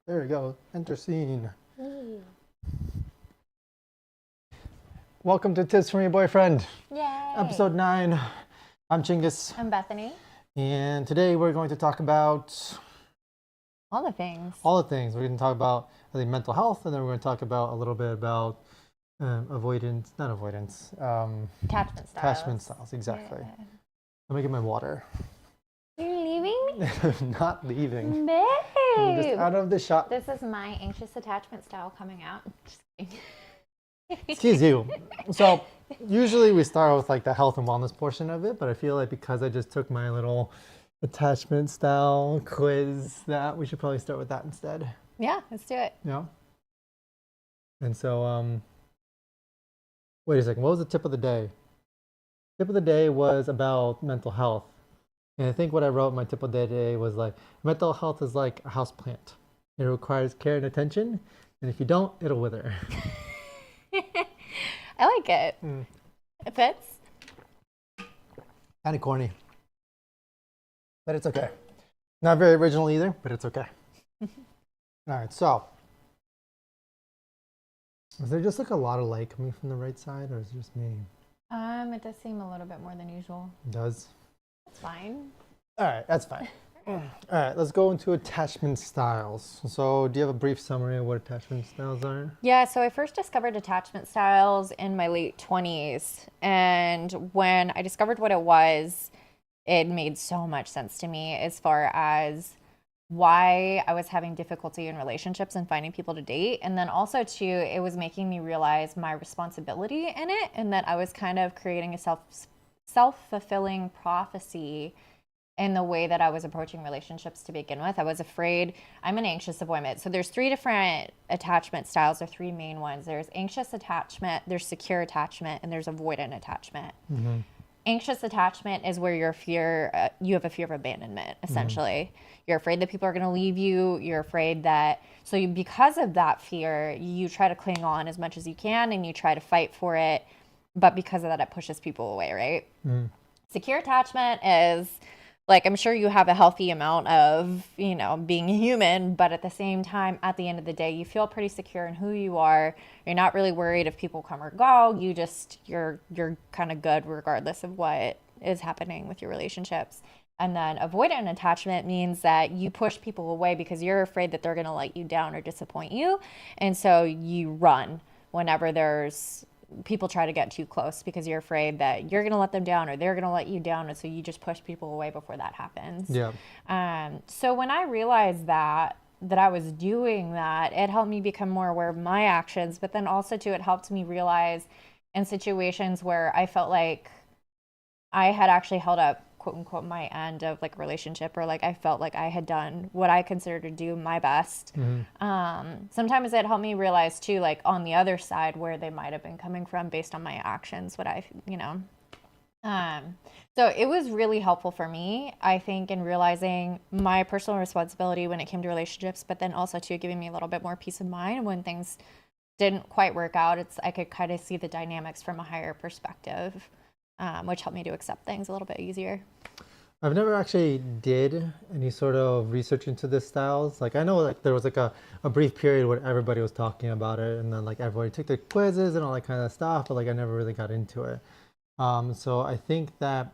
There we go. Enter scene. Welcome to Tips from Your Boyfriend. Yay! Episode 9. I'm Chinggis. I'm Bethany. And today we're going to talk about All the things. all the things. We're going to talk about, I think, mental health, and then we're going to talk about a little bit about attachment styles, exactly. Yeah. Let me get my water. You're leaving? Not leaving. Babe! I'm just out of the shop. This is my anxious attachment style coming out. Just kidding. Excuse you. So usually we start with like the health and wellness portion of it, but I feel like because I just took my little attachment style quiz, that we should probably start with that instead. Yeah, let's do it. Yeah. And so, wait a second. What was the tip of the day? Tip of the day was about mental health. And I think what I wrote in my tip of the day was like, mental health is like a house plant. It requires care and attention. And if you don't, it'll wither. I like it. It fits. Kind of corny. But it's okay. Not very original either, but it's okay. All right, so. Is there just like a lot of light coming from the right side, or is it just me? It does seem a little bit more than usual. It does? That's fine. All right, that's fine. All right, let's go into attachment styles. So do you have a brief summary of what attachment styles are? Yeah, so I first discovered attachment styles in my late 20s. And when I discovered what it was, it made so much sense to me as far as why I was having difficulty in relationships and finding people to date. And then also, too, it was making me realize my responsibility in it, and that I was kind of creating a self-fulfilling prophecy in the way that I was approaching relationships to begin with. I was afraid. I'm an anxious avoidant. So there's 3 different attachment styles, or 3 main ones. There's anxious attachment, there's secure attachment, and there's avoidant attachment. Mm-hmm. Anxious attachment is where you have a fear of abandonment, essentially. Mm-hmm. You're afraid that people are going to leave you. You're afraid that, because of that fear, you try to cling on as much as you can and you try to fight for it. But because of that, it pushes people away, right? Mm. Secure attachment is, like, I'm sure you have a healthy amount of, being human, but at the same time, at the end of the day, you feel pretty secure in who you are. You're not really worried if people come or go. You're kind of good regardless of what is happening with your relationships. And then avoidant attachment means that you push people away because you're afraid that they're going to let you down or disappoint you. And so you run whenever there's people try to get too close because you're afraid that you're going to let them down or they're going to let you down. And so you just push people away before that happens. Yeah. So when I realized that I was doing that, it helped me become more aware of my actions, but then also too, it helped me realize in situations where I felt like I had actually held up, quote unquote, my end of like a relationship, or like I felt like I had done what I consider to do my best. Mm-hmm. Sometimes it helped me realize too, like on the other side, where they might have been coming from based on my actions, so it was really helpful for me, I think, in realizing my personal responsibility when it came to relationships, but then also too giving me a little bit more peace of mind when things didn't quite work out. I could kind of see the dynamics from a higher perspective. Which helped me to accept things a little bit easier. I've never actually did any sort of research into the styles. Like I know like there was like a brief period where everybody was talking about it, and then like everybody took the quizzes and all that kind of stuff, but like I never really got into it. So I think that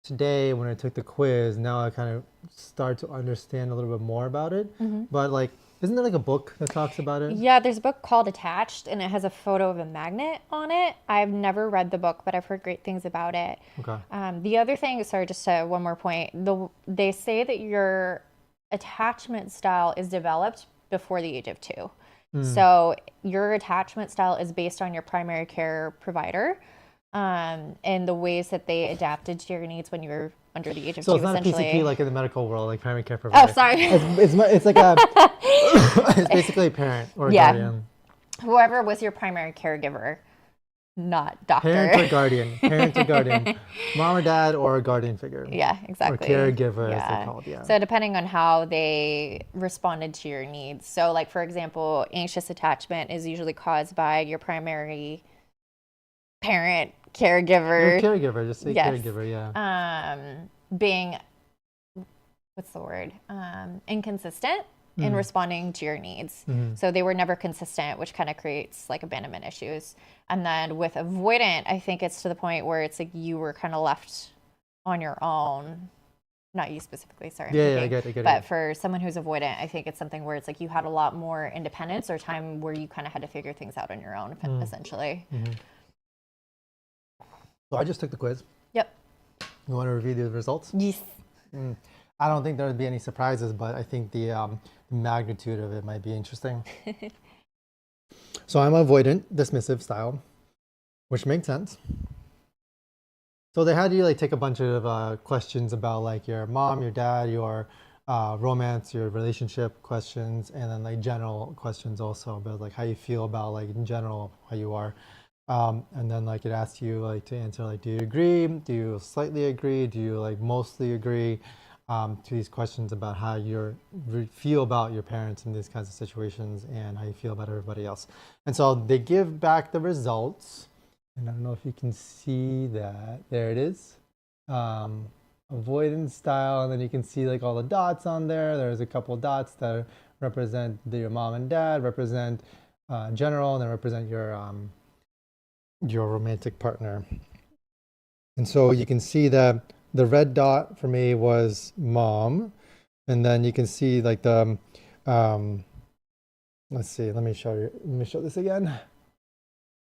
today when I took the quiz, now I kind of start to understand a little bit more about it. Mm-hmm. But like, isn't there like a book that talks about it? Yeah, there's a book called Attached, and it has a photo of a magnet on it. I've never read the book, but I've heard great things about it. Okay. The other thing, sorry, just one more point. They say that your attachment style is developed before the age of 2. So your attachment style is based on your primary care provider, and the ways that they adapted to your needs when you were under the age of 2. So it's not a PCP like in the medical world, like primary care provider. Oh, sorry. It's like a it's basically a parent or a guardian. Whoever was your primary caregiver, not doctor. Parent or guardian, mom or dad or a guardian figure. Yeah, exactly. Or caregiver, as they're called. Yeah. So depending on how they responded to your needs. So, like for example, anxious attachment is usually caused by your primary parent, caregiver. Your caregiver, just say caregiver, yeah. Being, what's the word? Inconsistent. in responding to your needs. So they were never consistent, which kind of creates like abandonment issues. And then with avoidant, I think it's to the point where it's like you were kind of left on your own. Not you specifically, sorry. Yeah, I get it. But for someone who's avoidant, I think it's something where it's like you had a lot more independence or time where you kind of had to figure things out on your own, essentially. So I just took the quiz. Yep. You want to review the results? Yes. I don't think there would be any surprises, but I think the magnitude of it might be interesting. So I'm avoidant, dismissive style, which makes sense. So they had you like take a bunch of questions about like your mom, your dad, your romance, your relationship questions, and then like general questions also about like how you feel about like in general how you are. And then like it asks you like to answer like, do you agree? Do you slightly agree? Do you like mostly agree? To these questions about how you feel about your parents in these kinds of situations and how you feel about everybody else. And so they give back the results. And I don't know if you can see that. There it is. Avoidance style. And then you can see like all the dots on there. There's a couple of dots that represent your mom and dad, represent general, and then represent your romantic partner. And so you can see that the red dot for me was mom. And then you can see like the, let's see, let me show this again.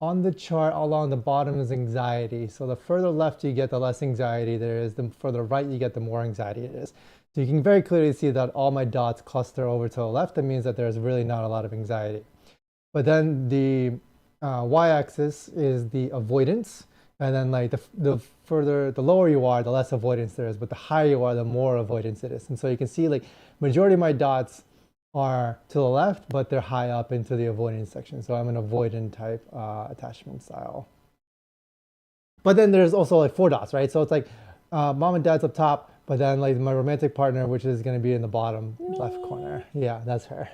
On the chart along the bottom is anxiety. So the further left you get, the less anxiety there is. The further right you get, the more anxiety it is. So you can very clearly see that all my dots cluster over to the left. That means that there's really not a lot of anxiety. But then the y-axis is the avoidance. And then like the lower you are, the less avoidance there is, but the higher you are, the more avoidance it is. And so you can see like majority of my dots are to the left, but they're high up into the avoidance section. So I'm an avoidant type attachment style. But then there's also like 4 dots, right? So it's like mom and dad's up top, but then like my romantic partner, which is going to be in the bottom left corner. Yeah, that's her.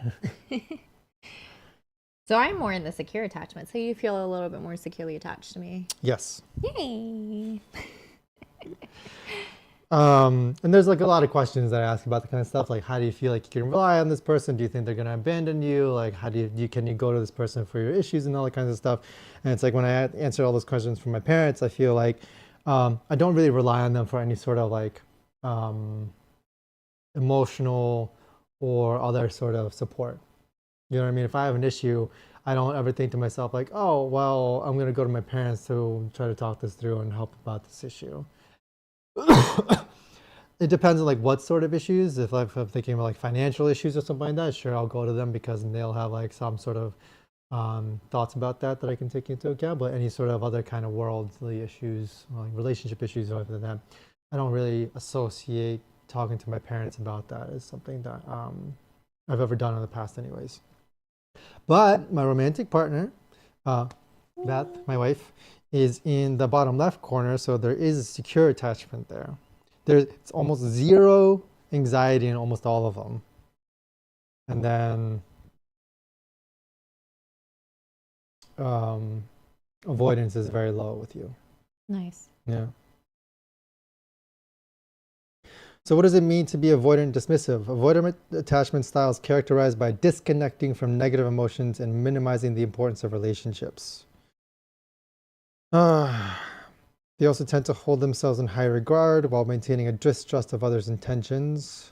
So I'm more in the secure attachment. So you feel a little bit more securely attached to me. Yes. Yay. And there's like a lot of questions that I ask about the kind of stuff like, how do you feel like you can rely on this person? Do you think they're going to abandon you? Like, how do you can you go to this person for your issues and all that kinds of stuff? And it's like when I answer all those questions from my parents, I feel like I don't really rely on them for any sort of like emotional or other sort of support. You know what I mean? If I have an issue, I don't ever think to myself like, oh, well, I'm going to go to my parents to try to talk this through and help about this issue. It depends on like what sort of issues. If I'm thinking about like financial issues or something like that, sure, I'll go to them because they'll have like some sort of thoughts about that I can take into account. But any sort of other kind of worldly issues, like relationship issues or anything like that, I don't really associate talking to my parents about that as something that I've ever done in the past anyways. But my romantic partner, Beth, my wife, is in the bottom left corner, so there is a secure attachment there. There's almost zero anxiety in almost all of them. And then avoidance is very low with you. Nice. Yeah. So what does it mean to be avoidant and dismissive? Avoidant attachment style is characterized by disconnecting from negative emotions and minimizing the importance of relationships. They also tend to hold themselves in high regard while maintaining a distrust of others' intentions.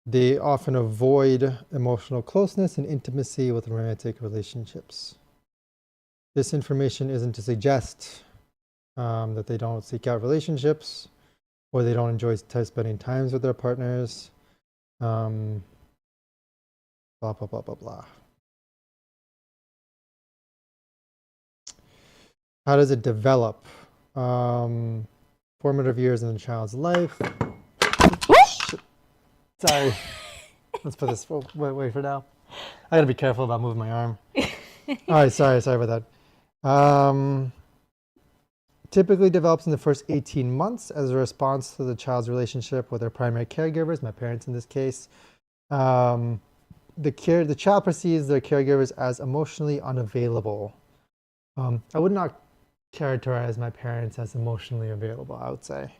They often avoid emotional closeness and intimacy with romantic relationships. This information isn't to suggest that they don't seek out relationships or they don't enjoy spending time with their partners. Blah, blah, blah, blah, blah. How does it develop? Formative years in a child's life. Sorry. Let's put this, wait for now. I gotta be careful about moving my arm. All right, sorry about that. Typically develops in the first 18 months as a response to the child's relationship with their primary caregivers, my parents in this case. The child perceives their caregivers as emotionally unavailable. I would not characterize my parents as emotionally available, I would say.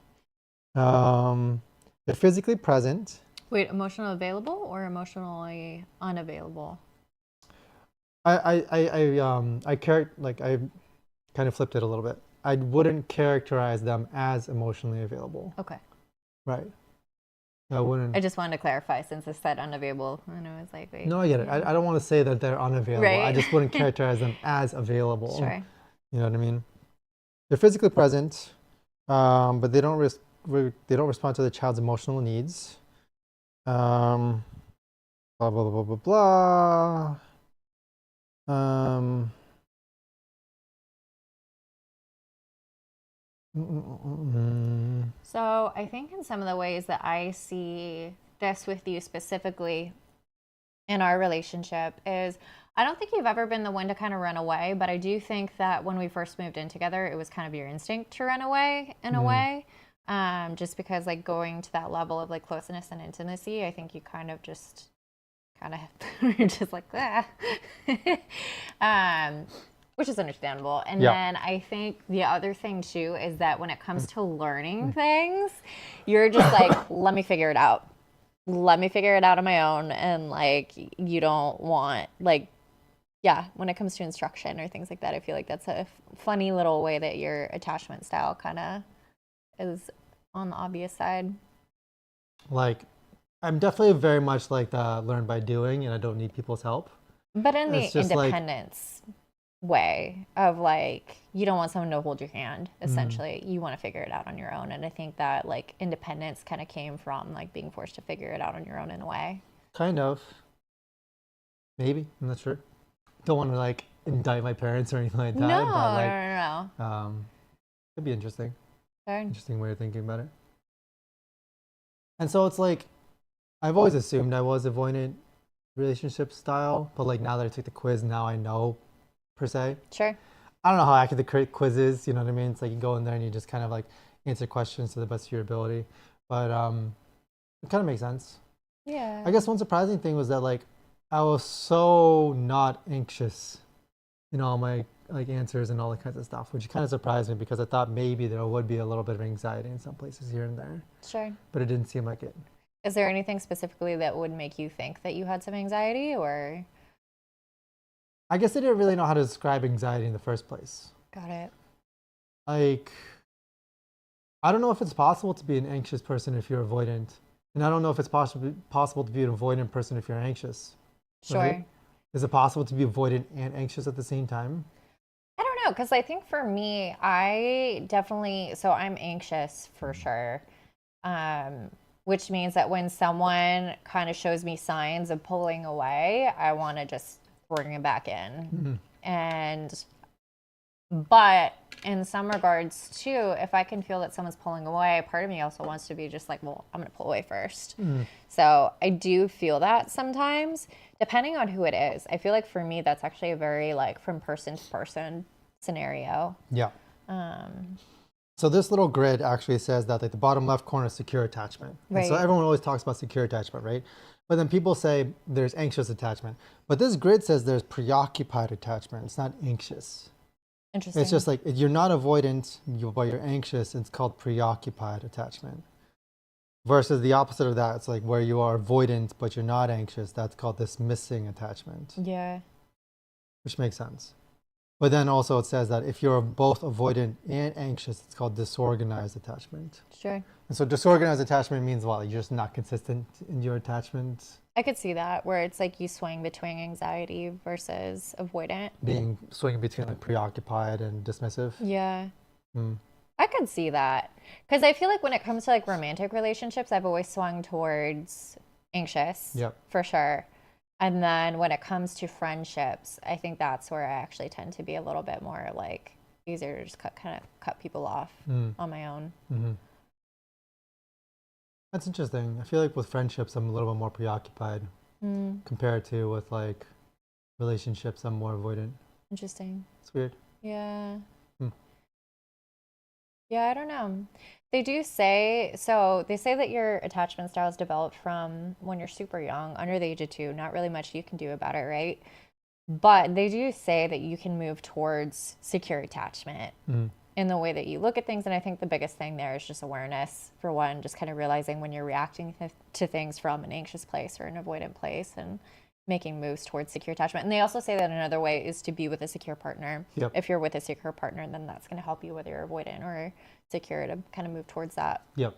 They're physically present, Wait, emotional available or emotionally unavailable? I kind of flipped it a little bit. I wouldn't characterize them as emotionally available. Okay. Right. I wouldn't. I just wanted to clarify since it said unavailable, and I was like, wait. No, I get it. Yeah. I don't want to say that they're unavailable. I Right. just wouldn't characterize them as available. Sure. You know what I mean? They're physically present, but they don't respond to the child's emotional needs. Blah blah blah blah blah blah. So I think in some of the ways that I see this with you specifically in our relationship is I don't think you've ever been the one to kind of run away, but I do think that when we first moved in together, it was kind of your instinct to run away in a way. Just because like going to that level of like closeness and intimacy, I think you kind of you're just like ah. Which is understandable. And then I think the other thing too is that when it comes to learning things, you're just like, let me figure it out. Let me figure it out on my own. And like, you don't want like, yeah, when it comes to instruction or things like that, I feel like that's a funny little way that your attachment style kind of is on the obvious side. Like, I'm definitely very much like the learn by doing, and I don't need people's help. But in the It's just like, independence way of like, you don't want someone to hold your hand, essentially. You want to figure it out on your own. And I think that like independence kind of came from like being forced to figure it out on your own in a way. kind of, maybe, I'm not sure. Don't want to like indict my parents or anything like that, No, but like, no. it'd be interesting. Sure. Interesting way of thinking about it. And so it's like, I've always assumed I was avoidant relationship style, but like now that I took the quiz, now I know per se. Sure. I don't know how accurate the quiz is, you know what I mean? It's like you go in there and you just kind of like answer questions to the best of your ability. But it kind of makes sense. Yeah. I guess one surprising thing was that like I was so not anxious in all my like answers and all that kinds of stuff, which kind of surprised me because I thought maybe there would be a little bit of anxiety in some places here and there, Sure. but it didn't seem like it. Is there anything specifically that would make you think that you had some anxiety or? I guess I didn't really know how to describe anxiety in the first place. Got it. Like, I don't know if it's possible to be an anxious person if you're avoidant. And I don't know if it's possible to be an avoidant person if you're anxious. Sure. Right? Is it possible to be avoidant and anxious at the same time? I don't know, because I think for me, so I'm anxious for sure. Which means that when someone kind of shows me signs of pulling away, I want to just bring it back in. But in some regards too, if I can feel that someone's pulling away, part of me also wants to be just like, well, I'm going to pull away first. So I do feel that sometimes, depending on who it is. I feel like for me, that's actually a very like from person to person scenario. Yeah. So this little grid actually says that like the bottom left corner is secure attachment. Right. And so everyone always talks about secure attachment, right? But then people say there's anxious attachment. But this grid says there's preoccupied attachment. It's not anxious. Interesting. It's just like you're not avoidant, but you're anxious. It's called preoccupied attachment. Versus the opposite of that, it's like where you are avoidant, but you're not anxious. That's called dismissing attachment. Yeah. Which makes sense. But then also it says that if you're both avoidant and anxious, it's called disorganized attachment. Sure. And so disorganized attachment means what? You're just not consistent in your attachment. I could see that where it's like you swing between anxiety versus avoidant. Swinging between like preoccupied and dismissive. Yeah. I could see that. Because I feel like when it comes to like romantic relationships, I've always swung towards anxious. Yep. For sure. And then when it comes to friendships, I think that's where I actually tend to be a little bit more like easier to just cut people off on my own. That's interesting. I feel like with friendships, I'm a little bit more preoccupied compared to with like relationships, I'm more avoidant. Interesting. It's weird. Yeah. Yeah, I don't know. They say that your attachment style is developed from when you're super young, under the age of 2, not really much you can do about it, right? But they do say that you can move towards secure attachment in the way that you look at things. And I think the biggest thing there is just awareness, for one, just kind of realizing when you're reacting to things from an anxious place or an avoidant place, and making moves towards secure attachment. And they also say that another way is to be with a secure partner. Yep. If you're with a secure partner, then that's going to help you, whether you're avoidant or secure, to kind of move towards that. Yep.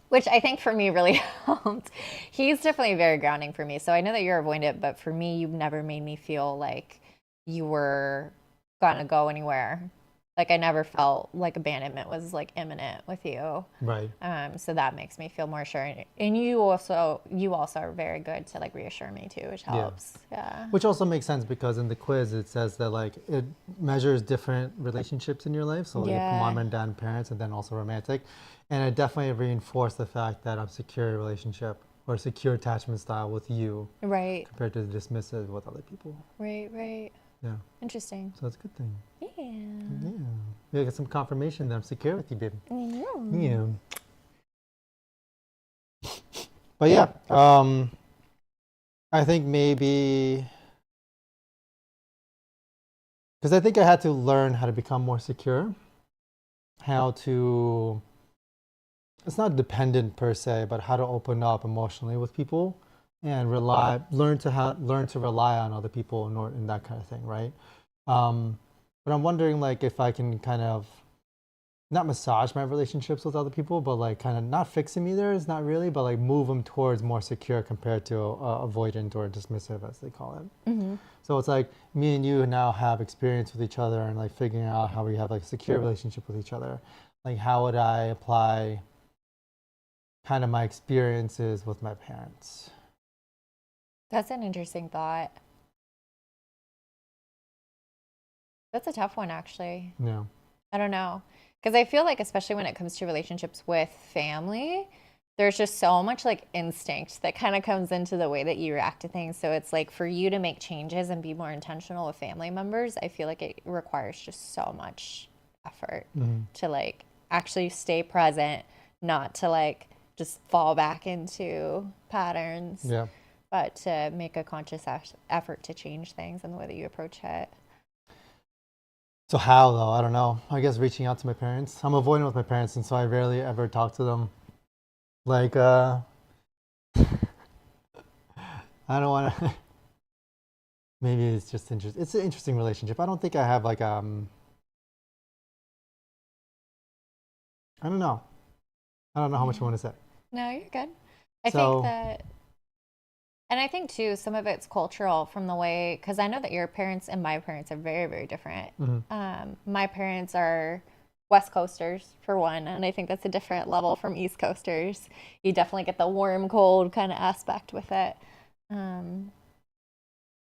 Which I think for me really helped. He's definitely very grounding for me. So I know that you're avoidant, but for me, you've never made me feel like you were gonna go anywhere. Like I never felt like abandonment was like imminent with you. Right. So that makes me feel more sure. And you also are very good to like reassure me too, which helps. Yeah. Which also makes sense because in the quiz it says that like it measures different relationships in your life. So like mom and dad and parents, and then also romantic. And it definitely reinforced the fact that I'm secure in a relationship or secure attachment style with you. Right. Compared to the dismissive with other people. Right, right. Yeah. Interesting. So that's a good thing. Yeah. Yeah. You get some confirmation that I'm secure with you, baby. Yeah. But yeah, I think maybe because I think I had to learn how to become more secure, how to, it's not dependent per se, but how to open up emotionally with people and learn to rely on other people in that kind of thing, right? But I'm wondering like if I can kind of not massage my relationships with other people, but like kind of not fix them either, it's not really, but like move them towards more secure compared to avoidant or dismissive, as they call it. Mm-hmm. So it's like me and you now have experience with each other and like figuring out how we have like a secure relationship with each other. Like how would I apply kind of my experiences with my parents? That's an interesting thought. That's a tough one, actually. Yeah. I don't know. Because I feel like, especially when it comes to relationships with family, there's just so much like instinct that kind of comes into the way that you react to things. So it's like for you to make changes and be more intentional with family members, I feel like it requires just so much effort to like actually stay present, not to like just fall back into patterns. Yeah. But to make a conscious effort to change things and the way that you approach it. So how though? I don't know. I guess reaching out to my parents. I'm avoidant with my parents, and so I rarely ever talk to them. Like, I don't want to. Maybe it's just interesting. It's an interesting relationship. I don't think I have like I don't know. I don't know how much I want to say. No, you're good. I think that. And I think too, some of it's cultural from the way, because I know that your parents and my parents are very, very different. My parents are West Coasters for one, and I think that's a different level from East Coasters. You definitely get the warm, cold kind of aspect with it.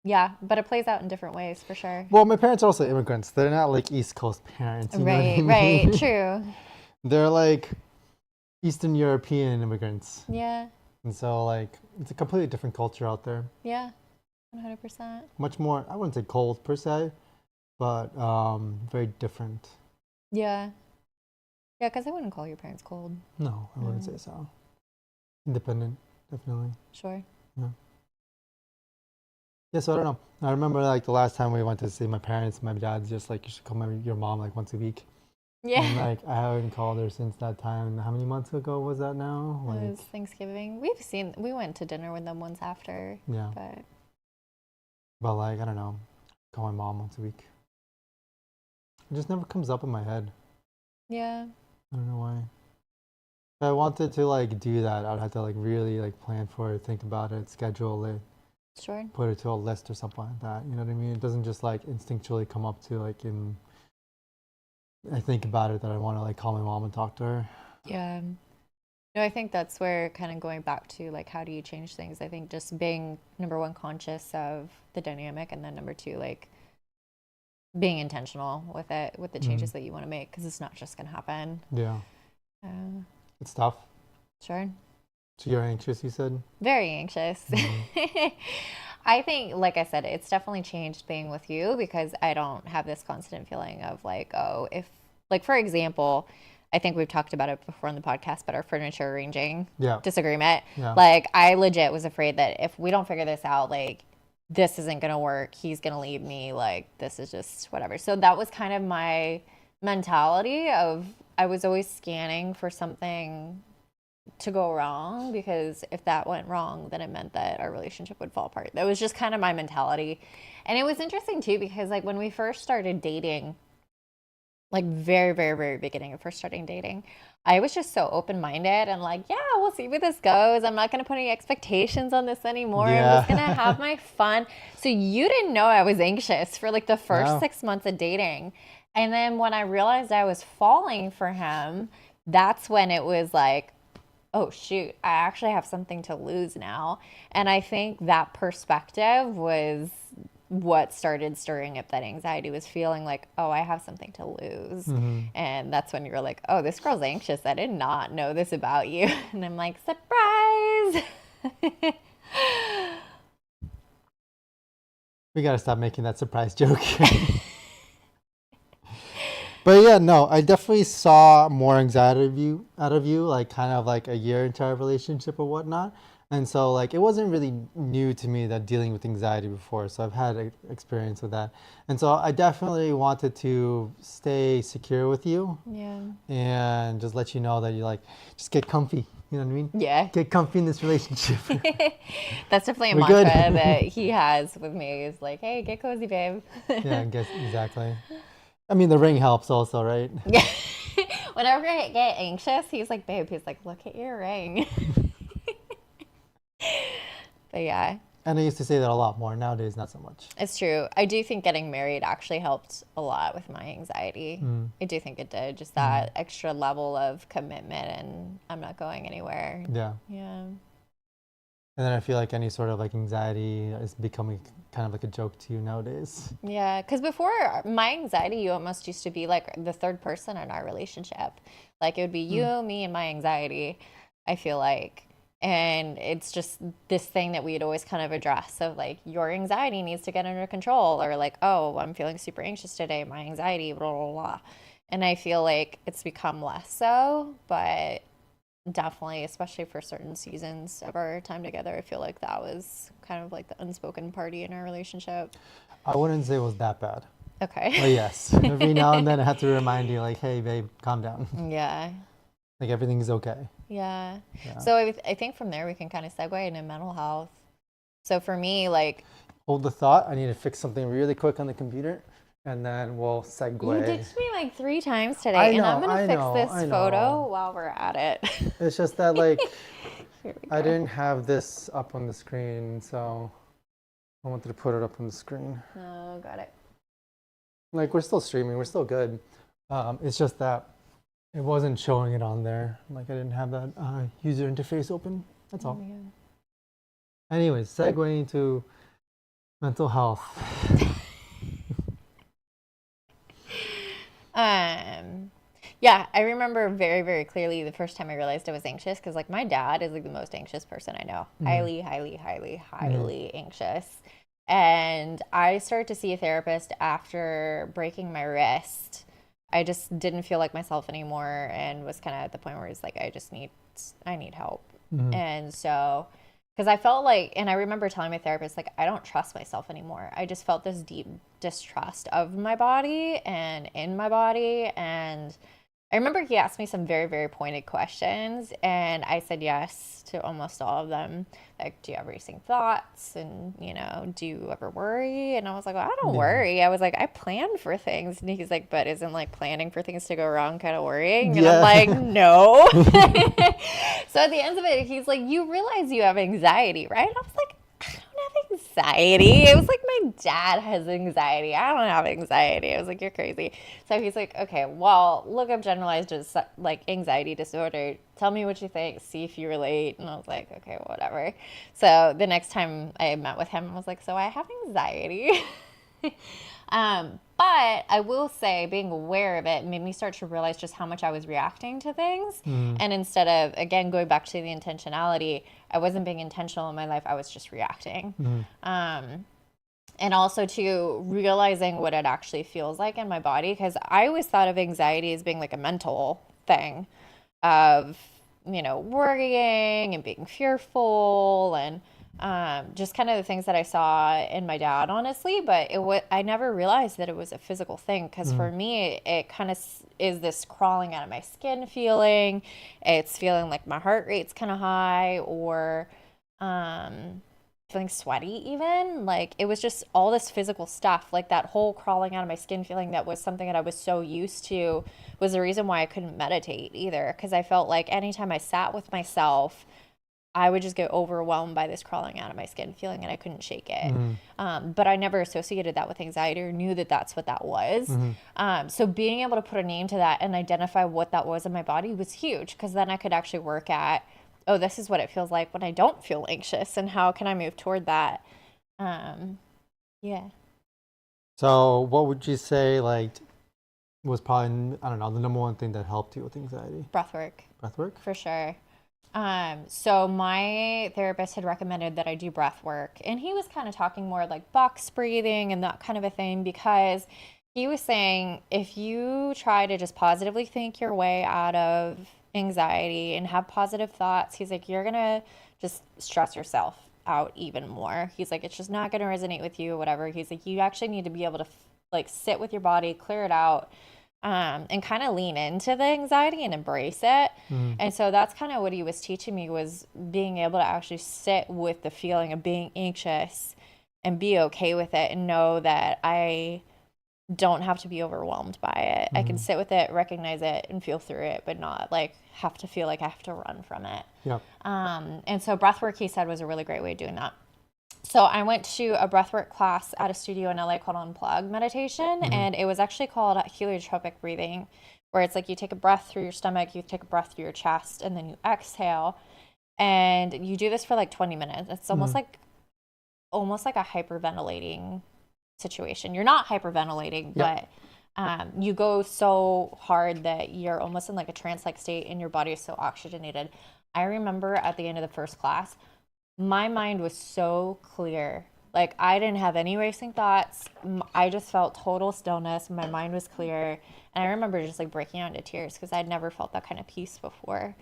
Yeah, but it plays out in different ways for sure. Well, my parents are also immigrants. They're not like East Coast parents. You know what I mean? Right, true. They're like Eastern European immigrants. Yeah. And so, like, it's a completely different culture out there. Yeah, 100%. Much more, I wouldn't say cold per se, but very different. Yeah. Yeah, because I wouldn't call your parents cold. No, I wouldn't say so. Independent, definitely. Sure. Yeah. Yeah, so I don't know. I remember, like, the last time we went to see my parents, my dad's just like, you should call your mom, like, once a week. Yeah. And, like, I haven't called her since that time. How many months ago was that now? Like, it was Thanksgiving. We went to dinner with them once after. Yeah. But like, I don't know. Call my mom once a week. It just never comes up in my head. Yeah. I don't know why. If I wanted to like do that, I'd have to like really like plan for it, think about it, schedule it. Sure. Put it to a list or something like that. You know what I mean? It doesn't just like instinctually come up to like I think about it that I want to like call my mom and talk to her. Yeah. No, I think that's where kind of going back to like how do you change things? I think just being number one conscious of the dynamic, and then number two like being intentional with it, with the changes that you want to make, because it's not just going to happen. Yeah. It's tough. Sure. So you're anxious, you said? Very anxious. I think, like I said, it's definitely changed being with you, because I don't have this constant feeling of like, oh, if, like, for example, I think we've talked about it before on the podcast, but our furniture arranging disagreement. Yeah. Like, I legit was afraid that if we don't figure this out, like, this isn't going to work. He's going to leave me. Like, this is just whatever. So that was kind of my mentality of I was always scanning for something to go wrong, because if that went wrong, then it meant that our relationship would fall apart. That was just kind of my mentality. And it was interesting too, because like when we first started dating, like very, very, very beginning of first starting dating, I was just so open minded and like, yeah, we'll see where this goes. I'm not going to put any expectations on this anymore. I'm just going to have my fun. So you didn't know I was anxious for like the first No. 6 months of dating. And then when I realized I was falling for him, that's when it was like, oh shoot, I actually have something to lose now. And I think that perspective was what started stirring up that anxiety, was feeling like, oh, I have something to lose. And that's when you're like, oh, this girl's anxious. I did not know this about you. And I'm like, surprise. We gotta stop making that surprise joke. But yeah, no, I definitely saw more anxiety out of you, like kind of like a year into our relationship or whatnot. And so like it wasn't really new to me that dealing with anxiety before. So I've had experience with that. And so I definitely wanted to stay secure with you Yeah. and just let you know that you like just get comfy. You know what I mean? Yeah. Get comfy in this relationship. That's definitely a We're mantra good. that he has with me, is like, hey, get cozy, babe. Yeah, I guess exactly. I mean, the ring helps also, right? Yeah. Whenever I get anxious, he's like, babe, he's like, look at your ring. But yeah, And I used to say that a lot more. Nowadays, not so much. it's true. I do think getting married actually helped a lot with my anxiety. I do think it did. Just that extra level of commitment, and I'm not going anywhere. Yeah. Yeah. And then I feel like any sort of like anxiety is becoming kind of like a joke to you nowadays. Yeah, because before, my anxiety almost used to be like the third person in our relationship. Like it would be you, me, and my anxiety, I feel like. And it's just this thing that we'd always kind of address of like, your anxiety needs to get under control, or like, oh, I'm feeling super anxious today, my anxiety, blah, blah, blah. And I feel like it's become less so, but definitely, especially for certain seasons of our time together, I feel like that was kind of like the unspoken party in our relationship. I wouldn't say it was that bad. But Okay. yes, every now and then I have to remind you, like, hey, babe, calm down. Yeah. Like everything's okay. Yeah. Yeah. So I think from there we can kind of segue into mental health. So for me, like, Hold the thought. I need to fix something really quick on the computer, and then we'll you segue. ditched me like 3 times today, I and I'm know, gonna I fix know, this I photo know. while we're at it. It's just that like Here we I go. didn't have this up on the screen, so I wanted to put it up on the screen. Oh, got it. Like we're still streaming, we're still good. It's just that it wasn't showing it on there. Like I didn't have that user interface open. That's Oh all. my God. Anyways, segueing to mental health. Yeah, I remember very, very clearly the first time I realized I was anxious, because like my dad is like the most anxious person I know. Highly, highly, highly, highly anxious. And I started to see a therapist after breaking my wrist. I just didn't feel like myself anymore, and was kind of at the point where it's like, I need help. And so, because I felt like, and I remember telling my therapist, like, I don't trust myself anymore. I just felt this deep distrust of my body and in my body. And I remember he asked me some very, very pointed questions, and I said yes to almost all of them. Like, do you have racing thoughts? And, do you ever worry? And I was like, well, I don't worry. I was like, I plan for things. And he's like, but isn't like planning for things to go wrong kind of worrying? And I'm like, no. So at the end of it, he's like, you realize you have anxiety, right? And I was like, I don't have anxiety. It was like, my dad has anxiety. I don't have anxiety. I was like, you're crazy. So he's like, okay, well, look up generalized like anxiety disorder. Tell me what you think. See if you relate. And I was like, okay, whatever. So the next time I met with him, I was like, so I have anxiety. But I will say, being aware of it made me start to realize just how much I was reacting to things. And instead of, again, going back to the intentionality, I wasn't being intentional in my life. I was just reacting. And also to realizing what it actually feels like in my body, because I always thought of anxiety as being like a mental thing of, worrying and being fearful. And Just kind of the things that I saw in my dad, honestly. But I never realized that it was a physical thing because for me, it kind of is this crawling out of my skin feeling. It's feeling like my heart rate's kind of high, or um, feeling sweaty even. Like it was just all this physical stuff, like that whole crawling out of my skin feeling that was something that I was so used to was the reason why I couldn't meditate either. Because I felt like anytime I sat with myself, I would just get overwhelmed by this crawling out of my skin feeling and I couldn't shake it. But I never associated that with anxiety or knew that that's what that was. So being able to put a name to that and identify what that was in my body was huge because then I could actually work at, oh, this is what it feels like when I don't feel anxious and how can I move toward that. Um, yeah. So what would you say like was probably, I don't know, the number one thing that helped you with anxiety? Breath work. Breath work? For sure. So my therapist had recommended that I do breath work, and he was kind of talking more like box breathing and that kind of a thing because he was saying if you try to just positively think your way out of anxiety and have positive thoughts, he's like, you're gonna just stress yourself out even more. He's like, it's just not gonna resonate with you, whatever. He's like, you actually need to be able to like sit with your body, clear it out, and kind of lean into the anxiety and embrace it. And so that's kind of what he was teaching me was being able to actually sit with the feeling of being anxious and be okay with it and know that I don't have to be overwhelmed by it. I can sit with it, recognize it, and feel through it, but not like have to feel like I have to run from it. Yep. And so breathwork, he said, was a really great way of doing that. So I went to a breathwork class at a studio in LA called Unplug Meditation, and it was actually called heliotropic breathing, where it's like you take a breath through your stomach, you take a breath through your chest, and then you exhale, and you do this for like 20 minutes. It's almost like a hyperventilating situation. You're not hyperventilating, Yep. but you go so hard that you're almost in like a trance-like state, and your body is so oxygenated. I remember at the end of the first class, my mind was so clear. Like I didn't have any racing thoughts. I just felt total stillness. My mind was clear. And I remember just like breaking out into tears because I'd never felt that kind of peace before.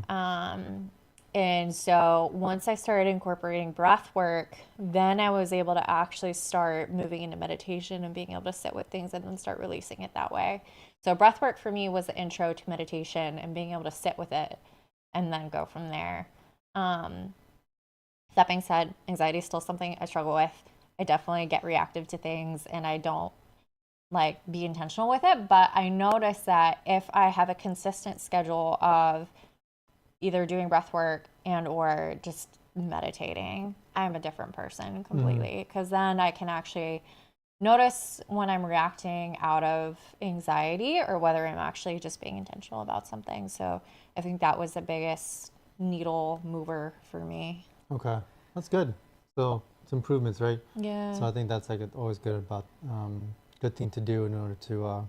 And so once I started incorporating breath work, then I was able to actually start moving into meditation and being able to sit with things and then start releasing it that way. So breath work for me was the intro to meditation and being able to sit with it and then go from there. That being said, anxiety is still something I struggle with. I definitely get reactive to things and I don't like be intentional with it. But I notice that if I have a consistent schedule of either doing breath work and or just meditating, I'm a different person completely. Because then I can actually notice when I'm reacting out of anxiety or whether I'm actually just being intentional about something. So I think that was the biggest needle mover for me. Okay, that's good. So it's improvements, right? Yeah. So I think that's like always good about good thing to do in order to.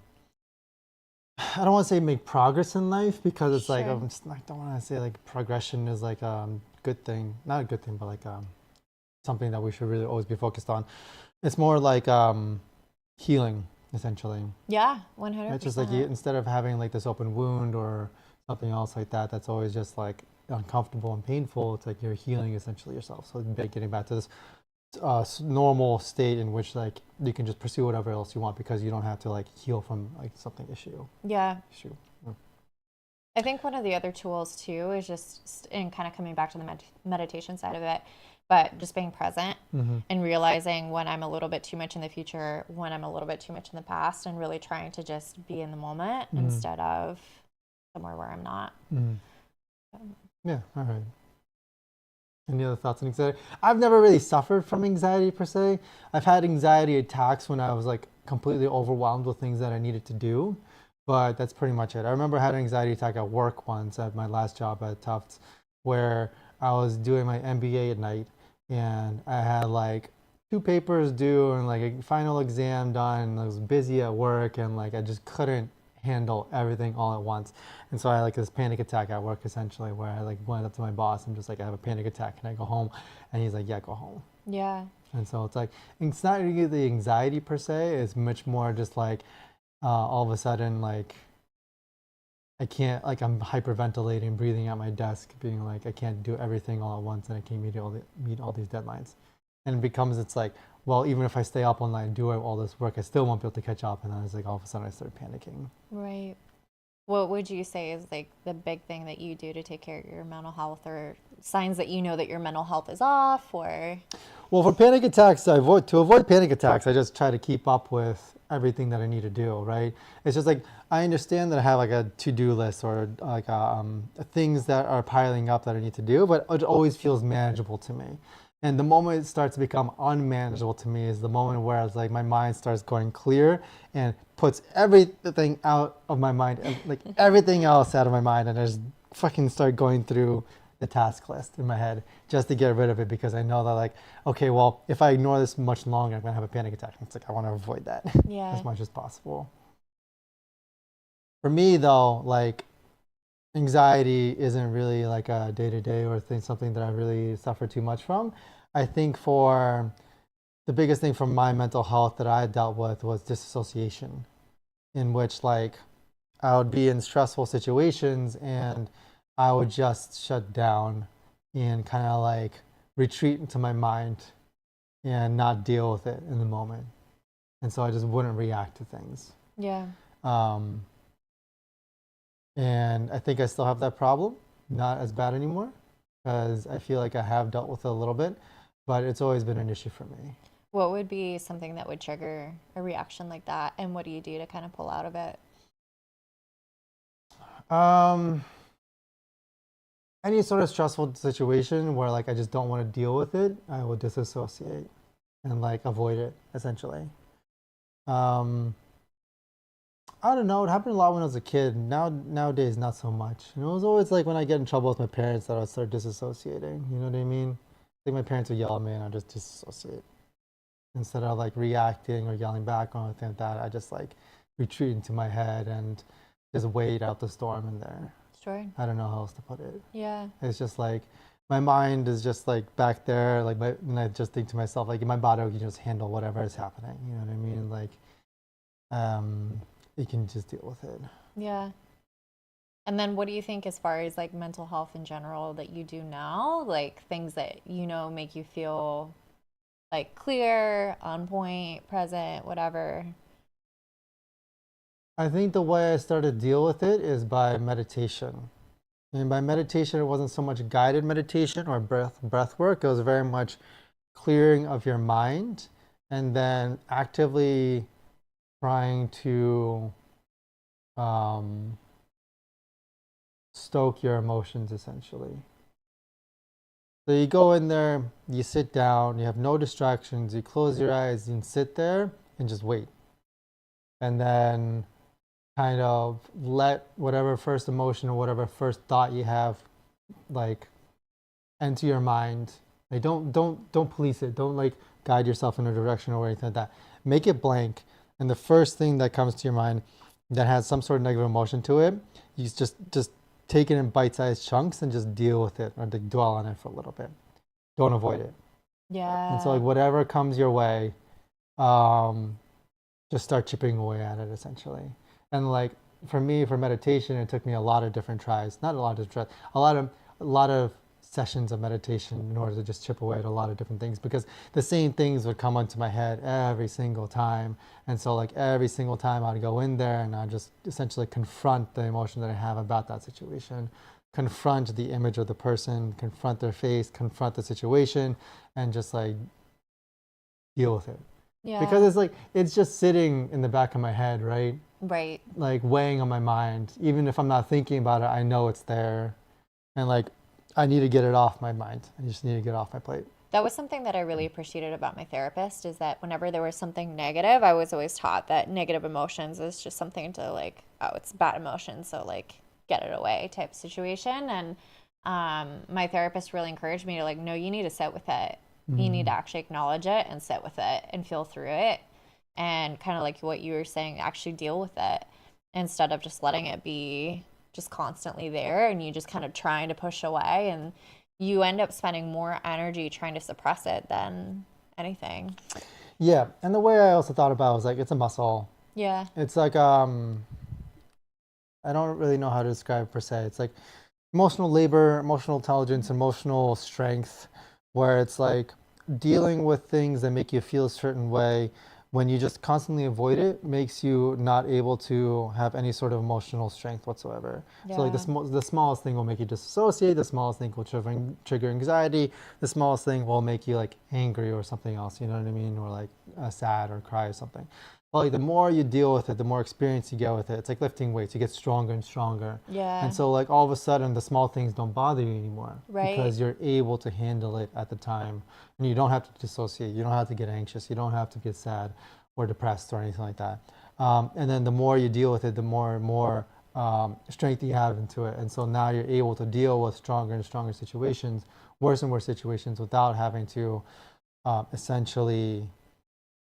I don't want to say make progress in life because it's like Sure. I don't want to say like progression is like good thing, not a good thing, but like something that we should really always be focused on. It's more like healing essentially. Yeah, 100%. It's just like instead of having like this open wound or something else like that, that's always just like uncomfortable and painful. It's like you're healing essentially yourself. So getting back to this normal state in which like you can just pursue whatever else you want because you don't have to like heal from like something issue. Yeah. Issue. Yeah. I think one of the other tools too is just in kind of coming back to the meditation side of it, but just being present and realizing when I'm a little bit too much in the future, when I'm a little bit too much in the past, and really trying to just be in the moment instead of somewhere where I'm not. Yeah. All right. Any other thoughts on anxiety? I've never really suffered from anxiety per se. I've had anxiety attacks when I was like completely overwhelmed with things that I needed to do, but that's pretty much it. I remember I had an anxiety attack at work once at my last job at Tufts, where I was doing my MBA at night and I had like two papers due and like a final exam done. And I was busy at work and like I just couldn't handle everything all at once. And so I had like this panic attack at work essentially where I like went up to my boss and just like, I have a panic attack. Can I go home? And he's like, yeah, go home. Yeah. And so it's like, it's not really the anxiety per se. It's much more just like all of a sudden like I can't, like, I'm hyperventilating, breathing at my desk, being like, I can't do everything all at once and I can't meet all these deadlines. And it becomes, it's like, well, even if I stay up all night and do all this work, I still won't be able to catch up. And then it's like, all of a sudden I start panicking. Right. What would you say is like the big thing that you do to take care of your mental health, or signs that you know that your mental health is off, or? Well, for panic attacks, to avoid panic attacks, I just try to keep up with everything that I need to do, right? It's just like, I understand that I have like a to-do list or like things that are piling up that I need to do, but it always feels manageable to me. And the moment it starts to become unmanageable to me is the moment where it's like my mind starts going clear and puts everything out of my mind, and like everything else out of my mind, and I just fucking start going through the task list in my head just to get rid of it, because I know that, like, okay, well, if I ignore this much longer, I'm gonna have a panic attack. It's like I want to avoid that Yeah. as much as possible. For me, though, like, anxiety isn't really like a day-to-day or something that I really suffer too much from. I think for the biggest thing from my mental health that I dealt with was disassociation, in which, like, I would be in stressful situations and I would just shut down and kind of like retreat into my mind and not deal with it in the moment. And so I just wouldn't react to things. Yeah. Um, and I think I still have that problem, not as bad anymore, because I feel like I have dealt with it a little bit, but it's always been an issue for me. What would be something that would trigger a reaction like that, and what do you do to kind of pull out of it? Um, any sort of stressful situation where like I just don't want to deal with it, I will disassociate and like avoid it essentially. Um, I don't know. It happened a lot when I was a kid. Nowadays, not so much. And it was always like when I get in trouble with my parents that I would start disassociating. You know what I mean? I think my parents would yell at me and I'd just disassociate. Instead of like reacting or yelling back or anything like that, I just like retreat into my head and just wait out the storm in there. Sure. I don't know how else to put it. Yeah. It's just like my mind is just like back there, like and I just think to myself, like my body can just handle whatever is happening. You know what I mean? Like, you can just deal with it. Yeah. And then what do you think as far as like mental health in general that you do now? Like things that you know make you feel like clear, on point, present, whatever. I think the way I started to deal with it is by meditation. And by meditation, it wasn't so much guided meditation or breath work. It was very much clearing of your mind and then actively trying to stoke your emotions, essentially. So you go in there, you sit down, you have no distractions, you close your eyes, you can sit there and just wait. And then kind of let whatever first emotion or whatever first thought you have like enter your mind. Like don't police it. Don't like guide yourself in a direction or anything like that. Make it blank. And the first thing that comes to your mind that has some sort of negative emotion to it, you just take it in bite-sized chunks and just deal with it or like dwell on it for a little bit. Don't avoid it. Yeah. And so like whatever comes your way, just start chipping away at it essentially. And like for me, for meditation, it took me a lot of different tries. Not a lot of tries, a lot of sessions of meditation in order to just chip away at a lot of different things, because the same things would come onto my head every single time. And so like every single time I'd go in there and I'd just essentially confront the emotion that I have about that situation, confront the image of the person, confront their face, confront the situation, and just like deal with it. Yeah. Because it's like, it's just sitting in the back of my head, right? Right. Like weighing on my mind. Even if I'm not thinking about it, I know it's there. And like, I need to get it off my mind. I just need to get it off my plate. That was something that I really appreciated about my therapist, is that whenever there was something negative, I was always taught that negative emotions is just something to like, oh, it's bad emotion, so like get it away type situation. And my therapist really encouraged me to like, no, you need to sit with it. You need to actually acknowledge it and sit with it and feel through it. And kind of like what you were saying, actually deal with it instead of just letting it be just constantly there and you just kind of trying to push away, and you end up spending more energy trying to suppress it than anything. Yeah. And the way I also thought about it was like, it's a muscle. Yeah. It's like, I don't really know how to describe it per se. It's like emotional labor, emotional intelligence, emotional strength, where it's like dealing with things that make you feel a certain way when you just constantly avoid it makes you not able to have any sort of emotional strength whatsoever. So like Yeah. the smallest thing will make you disassociate, the smallest thing will trigger anxiety, the smallest thing will make you like angry or something else, you know what I mean? Or like sad or cry or something. But like the more you deal with it, the more experience you get with it. It's like lifting weights, you get stronger and stronger. Yeah. And so like all of a sudden the small things don't bother you anymore Right. because you're able to handle it at the time. And you don't have to dissociate, you don't have to get anxious, you don't have to get sad or depressed or anything like that. And then the more you deal with it, the more and more strength you have into it. And so now you're able to deal with stronger and stronger situations, worse and worse situations without having to essentially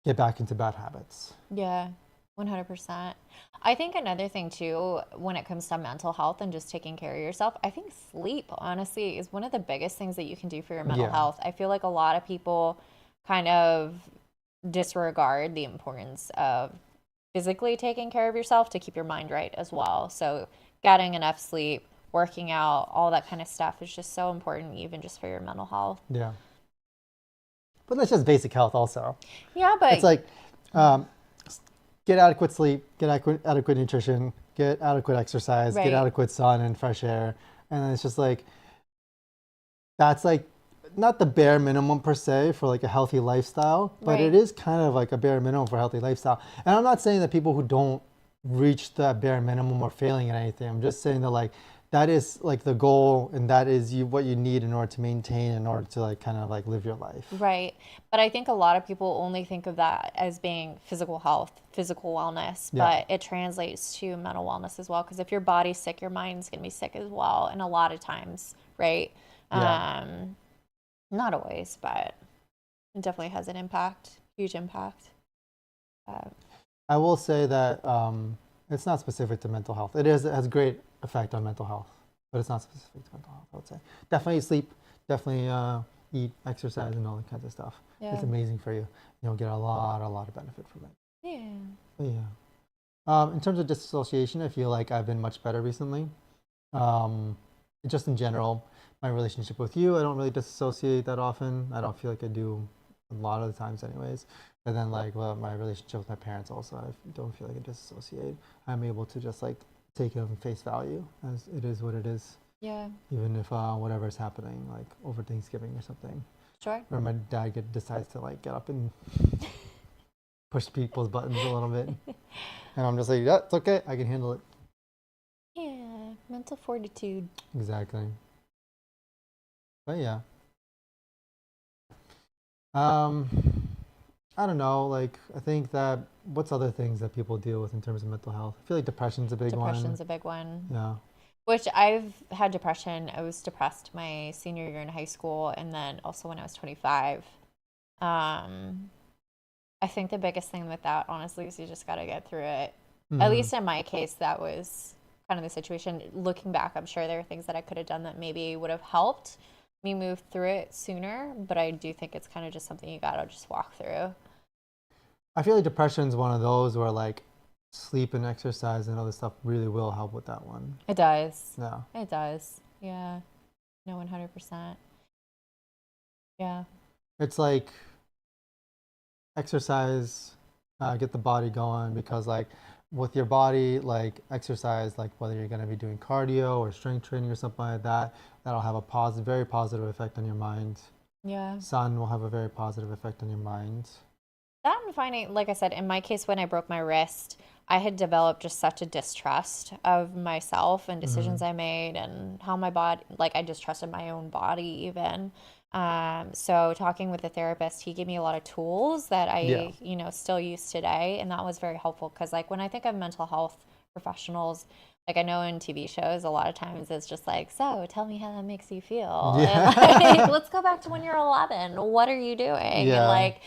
get back into bad habits. Yeah, 100%. I think another thing too, when it comes to mental health and just taking care of yourself, I think sleep, honestly, is one of the biggest things that you can do for your mental Yeah. health. I feel like a lot of people kind of disregard the importance of physically taking care of yourself to keep your mind right as well. So, getting enough sleep, working out, all that kind of stuff is just so important, even just for your mental health. Yeah. But that's just basic health also. Yeah, It's but like um, get adequate sleep, get adequate nutrition, get adequate exercise, get right, adequate sun and fresh air. And then it's just like, that's like not the bare minimum per se for like a healthy lifestyle, but it right. is kind of like a bare minimum for a healthy lifestyle. And I'm not saying that people who don't reach that bare minimum are failing at anything. I'm just saying that like that is like the goal and that is what you need in order to maintain in order to like kind of like live your life. Right. But I think a lot of people only think of that as being physical health, physical wellness, Yeah. but it translates to mental wellness as well. Because if your body's sick, your mind's going to be sick as well. And a lot of times, right? Yeah. Not always, but it definitely has an impact, huge impact. Uh, I will say that it's not specific to mental health. It has great effect on mental health, but it's not specific to mental health. I would say definitely sleep, definitely eat, exercise, and all that kinds of stuff. It's yeah. amazing for you. You'll get a lot of benefit from it. Yeah. But yeah. In terms of disassociation, I feel like I've been much better recently. Um, just in general, my relationship with you, I don't really disassociate that often. I don't feel like I do a lot of the times, anyways. And then like my relationship with my parents also, I don't feel like I disassociate. I'm able to just like take it on face value as it is what it is, Yeah. even if whatever is happening, like over Thanksgiving or something, Sure. or my dad decides to like get up and push people's buttons a little bit, and I'm just like, yeah, it's okay, I can handle it. Yeah. Mental fortitude. Exactly. But yeah. Um, I don't know. Like, I think that what's other things that people deal with in terms of mental health? I feel like depression's a big Depression's one. a big one. Yeah. Which I've had depression. I was depressed my senior year in high school and then also when I was 25. Um, I think the biggest thing with that, honestly, is you just got to get through it. At Hmm. least in my case, that was kind of the situation. Looking back, I'm sure there are things that I could have done that maybe would have helped me move through it sooner. But I do think it's kind of just something you got to just walk through. I feel like depression's one of those where like sleep and exercise and other stuff really will help with that one. It does. Yeah. It does. Yeah. No, 100%. Yeah. It's like exercise, get the body going because like with your body, like exercise, like whether you're going to be doing cardio or strength training or something like that, that'll have a very positive effect on your mind. Yeah. Sun will have a very positive effect on your mind. That and finding, like I said, in my case, when I broke my wrist, I had developed just such a distrust of myself and Hmm. decisions I made and how my body, like I distrusted my own body even. So talking with the therapist, he gave me a lot of tools that Yeah. still use today. And that was very helpful because like when I think of mental health professionals, like I know in TV shows, a lot of times it's just like, so tell me how that makes you feel. And like, Yeah. let's go back to when you're 11. What are you doing? And Yeah. like,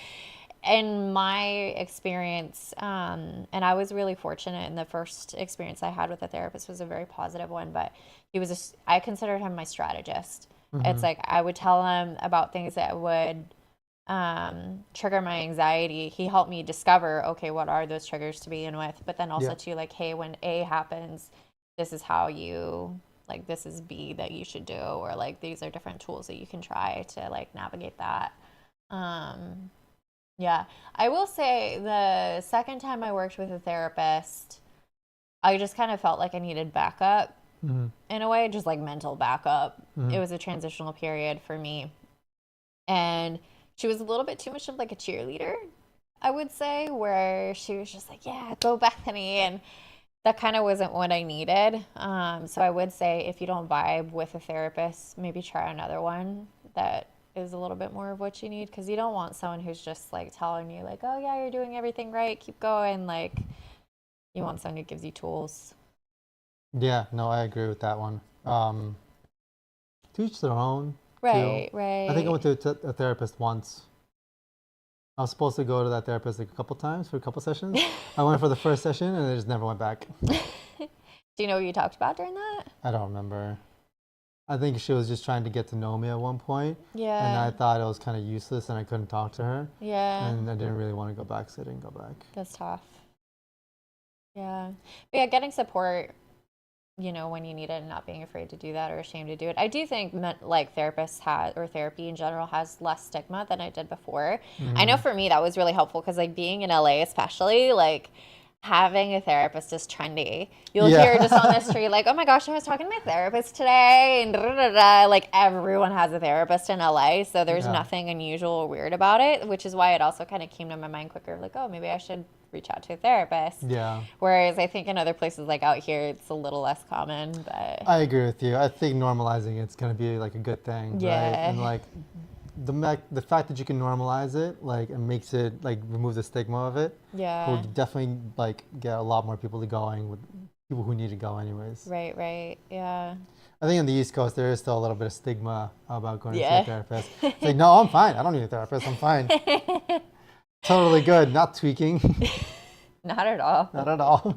in my experience, and I was really fortunate in the first experience I had with a therapist was a very positive one, but I considered him my strategist. It's Hmm. like I would tell him about things that would trigger my anxiety. He helped me discover, okay, what are those triggers to begin with, but then also Yeah. to like, hey, when A happens, this is how you, like, this is B that you should do, or like these are different tools that you can try to like navigate that. Um, yeah, I will say the second time I worked with a therapist, I just kind of felt like I needed backup in a way, just like mental backup. It was a transitional period for me. And she was a little bit too much of like a cheerleader, I would say, where she was just like, yeah, go Bethany. And that kind of wasn't what I needed. So I would say if you don't vibe with a therapist, maybe try another one that is a little bit more of what you need, because you don't want someone who's just like telling you like, oh yeah, you're doing everything right, keep going. Like, you want someone who gives you tools. Yeah, no, I agree with that one. To each their own, too. Right, I think I right. went to a therapist once. I was supposed to go to that therapist like a couple times for a couple sessions. I went for the first session and I just never went back. Do you know what you talked about during that? I don't remember. I think she was just trying to get to know me at one point, and I Yeah, thought it was kind of useless and I couldn't talk to her, yeah, and I didn't really want to go back, so I didn't go back. that's tough. Yeah. But yeah, getting support, when you need it and not being afraid to do that or ashamed to do it. I do think like therapists had, or therapy in general has less stigma than it did before. I know for me that was really helpful because like being in LA especially, like having a therapist is trendy. You'll hear just on the Yeah. street like, "Oh my gosh, I was talking to my therapist today," and da, da, da, da. Like everyone has a therapist in LA, so there's Yeah. nothing unusual or weird about it, which is why it also kind of came to my mind quicker like, "Oh, maybe I should reach out to a therapist." Yeah. Whereas I think in other places like out here, it's a little less common, but I agree with you. I think normalizing it's going to be like a good thing, right? yeah, And like the fact that you can normalize it, like, it makes it like remove the stigma of it, will yeah, definitely like get a lot more people to going with people who need to go anyways. right, right, yeah, I think on the East Coast there is still a little bit of stigma about going to see a yeah. therapist. It's like, no, I'm fine. I don't need a therapist. I'm fine. Totally good. Not tweaking. Not at all. Not at all.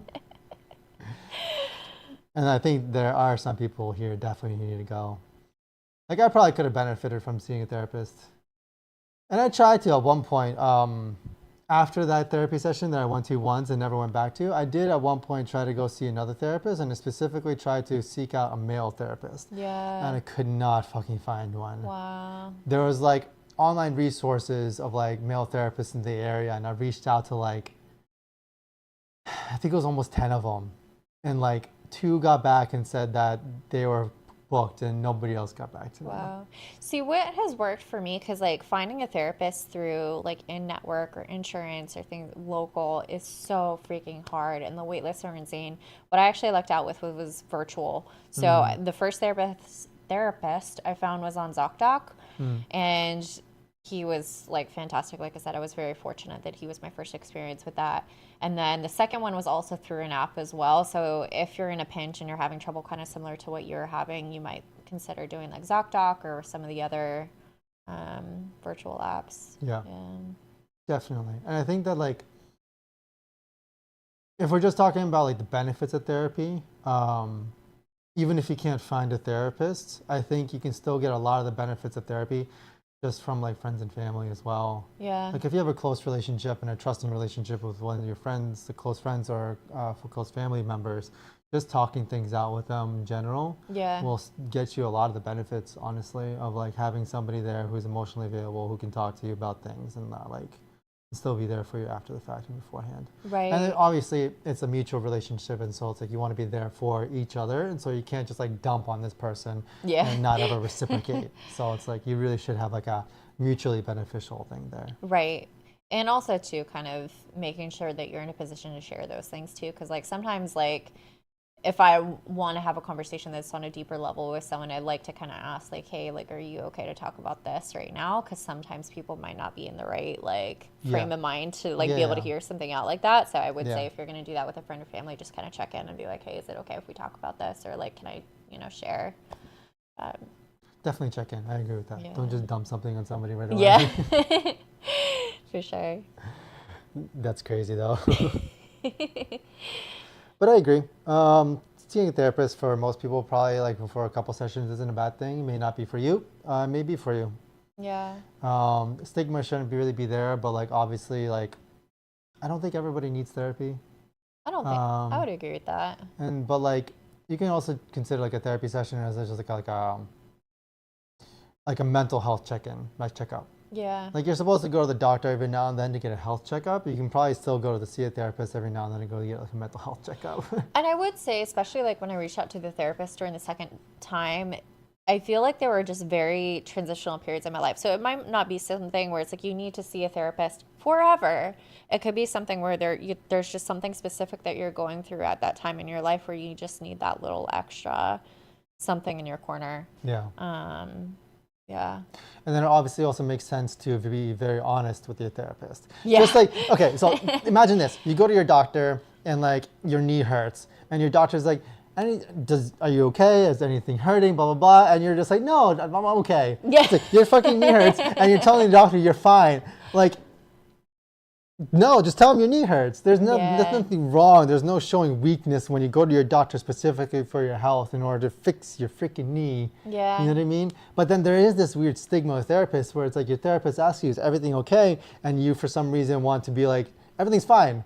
And I think there are some people here definitely who need to go. Like, I probably could have benefited from seeing a therapist. And I tried to at one point, after that therapy session that I went to once and never went back to, I did at one point try to go see another therapist, and I specifically tried to seek out a male therapist. And Yeah. I could not fucking find one. Wow. There was like online resources of like male therapists in the area, and I reached out to like, I think it was almost 10 of them. And like two got back and said that they were booked and nobody else got back to them. Wow. See, what has worked for me, because like finding a therapist through like in network or insurance or things local is so freaking hard, and the wait lists are insane. What I actually lucked out with was virtual. So the first therapist I found was on ZocDoc, and he was like fantastic. Like I said, I was very fortunate that he was my first experience with that. And then the second one was also through an app as well. So if you're in a pinch and you're having trouble, kind of similar to what you're having, you might consider doing like ZocDoc or some of the other virtual apps. Yeah, Yeah. definitely. And I think that like, if we're just talking about like the benefits of therapy, even if you can't find a therapist, I think you can still get a lot of the benefits of therapy just from like friends and family as well. Yeah. Like if you have a close relationship and a trusting relationship with one of your friends, the close friends or for close family members, just talking things out with them in general Yeah. will get you a lot of the benefits, honestly, of like having somebody there who's emotionally available, who can talk to you about things and not like still be there for you after the fact and beforehand. Right. And then obviously it's a mutual relationship, and so it's like you want to be there for each other, and so you can't just like dump on this person Yeah. and not ever reciprocate. So it's like you really should have like a mutually beneficial thing there. Right. And also too, kind of making sure that you're in a position to share those things too, because like sometimes like if I want to have a conversation that's on a deeper level with someone, I'd like to kind of ask like, hey, like, are you okay to talk about this right now? Because sometimes people might not be in the right like frame of mind to like be able to hear something out like that. So I would say if you're going to do that with a friend or family, just kind of check in and be like, hey, is it okay if we talk about this? Or like, can I, share? Definitely check in. I agree with that. Yeah. Don't just dump something on somebody right away. Yeah, for sure. That's crazy though. But I agree. Seeing a therapist for most people, probably like for a couple sessions, isn't a bad thing. It may not be for you. It may be for you. Yeah. Stigma shouldn't really be there, but like obviously, like I don't think everybody needs therapy. I don't think I would agree with that. But like you can also consider like a therapy session as just like a mental health check-in, like checkup. Yeah. Like you're supposed to go to the doctor every now and then to get a health checkup. You can probably still go to see a therapist every now and then to go to get like a mental health checkup. And I would say, especially like when I reached out to the therapist during the second time, I feel like there were just very transitional periods in my life. So it might not be something where it's like you need to see a therapist forever. It could be something where there's just something specific that you're going through at that time in your life where you just need that little extra something in your corner. Yeah. Yeah. And then it obviously also makes sense to be very honest with your therapist. Yeah. Just like, okay, so imagine this. You go to your doctor and like your knee hurts and your doctor's like, are you okay? Is anything hurting? Blah, blah, blah. And you're just like, no, I'm okay. Yeah. It's like, your fucking knee hurts and you're telling the doctor you're fine. Like, no, just tell him your knee hurts. There's nothing wrong. There's no showing weakness when you go to your doctor specifically for your health in order to fix your freaking knee. Yeah. You know what I mean? But then there is this weird stigma with therapists where it's like your therapist asks you, is everything okay? And you, for some reason, want to be like, everything's fine.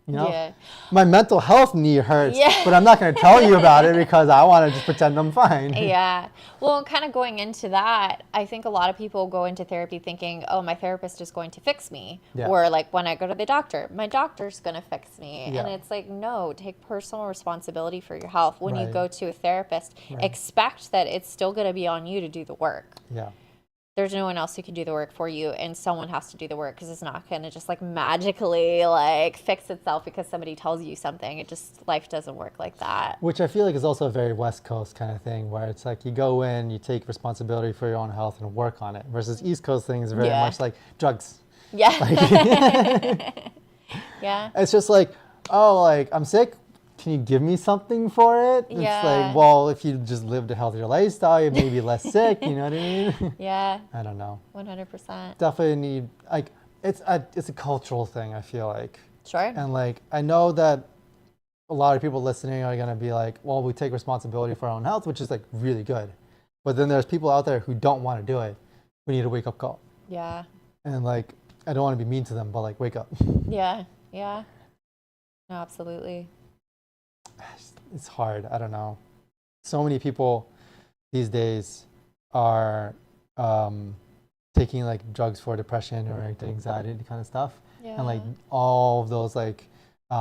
You know? Yeah. My mental health knee hurts, Yeah. but I'm not going to tell you about it because I want to just pretend I'm fine. Yeah. Well, kind of going into that, I think a lot of people go into therapy thinking, oh, my therapist is going to fix me. Yeah. Or like when I go to the doctor, my doctor's going to fix me. Yeah. And it's like, no, take personal responsibility for your health. When you Right. go to a therapist, Right. expect that it's still going to be on you to do the work. Yeah. There's no one else who can do the work for you, and someone has to do the work because it's not going to just like magically like fix itself because somebody tells you something. It just, life doesn't work like that. Which I feel like is also a very West Coast kind of thing where it's like you go in, you take responsibility for your own health and work on it versus East Coast things very Yeah. much like drugs. Yeah. Like, Yeah. it's just like, oh, like I'm sick. Can you give me something for it? It's Yeah. like, well, if you just lived a healthier lifestyle, you may be less sick. You know what I mean? Yeah. I don't know. 100%. Definitely need like it's a cultural thing. I feel like, Sure. and like I know that a lot of people listening are gonna be like, well, we take responsibility for our own health, which is like really good. But then there's people out there who don't want to do it. We need a wake up call. Yeah. And like, I don't want to be mean to them, but like, wake up. Yeah. Yeah. No, absolutely. It's hard. I don't know. So many people these days are taking like drugs for depression or anxiety kind of stuff. Yeah. And like all of those like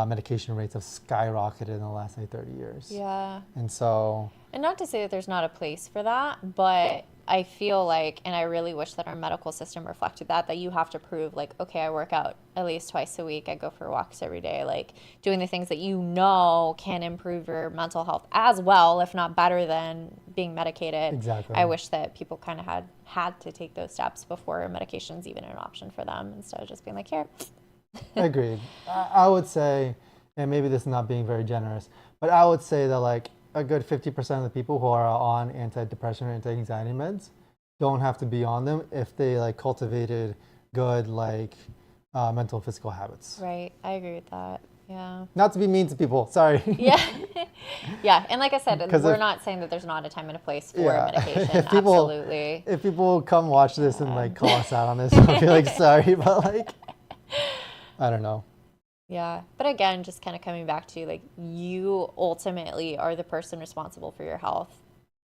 medication rates have skyrocketed in the last like 30 years. Yeah. And so, And not to say that there's not a place for that, but I feel like, and I really wish that our medical system reflected that you have to prove like, okay, I work out at least twice a week. I go for walks every day, like doing the things that you know can improve your mental health as well, if not better than being medicated. Exactly. I wish that people kind of had to take those steps before medication's even an option for them instead of just being like, here. agreed. I would say, and maybe this is not being very generous, but I would say that like a good 50% of the people who are on antidepressant or anti-anxiety meds don't have to be on them if they like cultivated good like mental and physical habits. Right. I agree with that. Yeah. Not to be mean to people, sorry. Yeah. Yeah. And like I said, 'Cause we're if- not saying that there's not a time and a place for Yeah. medication. If people- Absolutely. If people come watch this and like call us out on this, I'll be like, sorry, but like, I don't know. Yeah. But again, just kind of coming back to like, you ultimately are the person responsible for your health.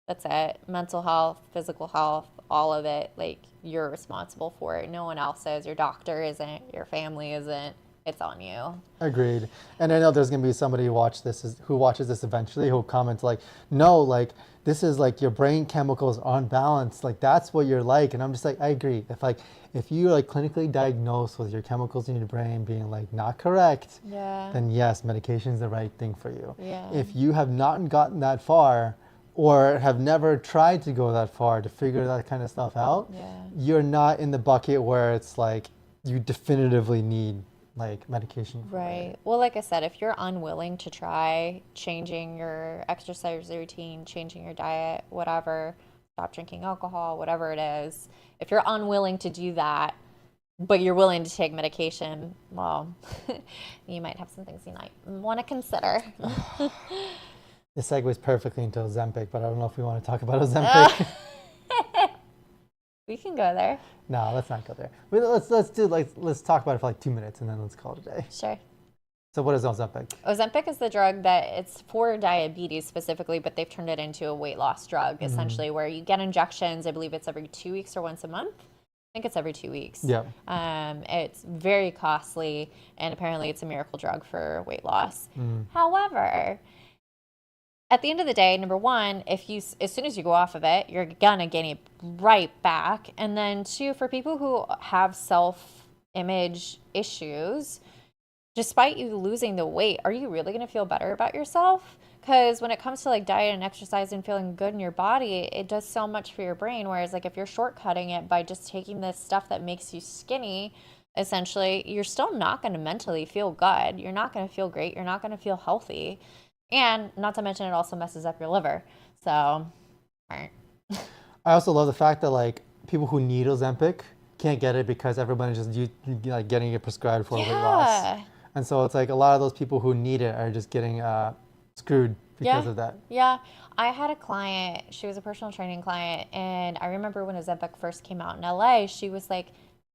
That's it. Mental health, physical health, all of it. Like, you're responsible for it. No one else is. Your doctor isn't. Your family isn't. It's on you. Agreed. And I know there's gonna be somebody who watches this eventually who'll comment like, no, like this is like your brain chemicals aren't balanced. Like that's what you're like. And I'm just like, I agree. If you're like clinically diagnosed with your chemicals in your brain being like not correct, Yeah. then yes, medication is the right thing for you. Yeah. If you have not gotten that far or have never tried to go that far to figure that kind of stuff out, Yeah. you're not in the bucket where it's like you definitively need like medication for Right. it. Well, like I said, if you're unwilling to try changing your exercise routine, changing your diet, whatever, stop drinking alcohol, whatever it is, if you're unwilling to do that, but you're willing to take medication, well, you might have some things you might want to consider. This segues perfectly into Ozempic, but I don't know if we want to talk about Ozempic. We can go there. No, let's not go there. Let's talk about it for like 2 minutes and then let's call it a day. Sure. So what is Ozempic? Ozempic is the drug that it's for diabetes specifically, but they've turned it into a weight loss drug, essentially, where you get injections. I believe it's every 2 weeks or once a month. I think it's every 2 weeks. Yeah. It's very costly, and apparently it's a miracle drug for weight loss. However, at the end of the day, number one, as soon as you go off of it, you're gonna gain it right back. And then two, for people who have self-image issues, despite you losing the weight, are you really going to feel better about yourself? Because when it comes to like diet and exercise and feeling good in your body, it does so much for your brain. Whereas like if you're shortcutting it by just taking this stuff that makes you skinny, essentially, you're still not going to mentally feel good. You're not going to feel great. You're not going to feel healthy. And not to mention it also messes up your liver. So, I also love the fact that like people who need Ozempic can't get it because everybody's just like getting it prescribed for weight loss. And so it's like a lot of those people who need it are just getting screwed because of that. Yeah. I had a client, she was a personal training client, and I remember when Ozempic first came out in LA, she was like,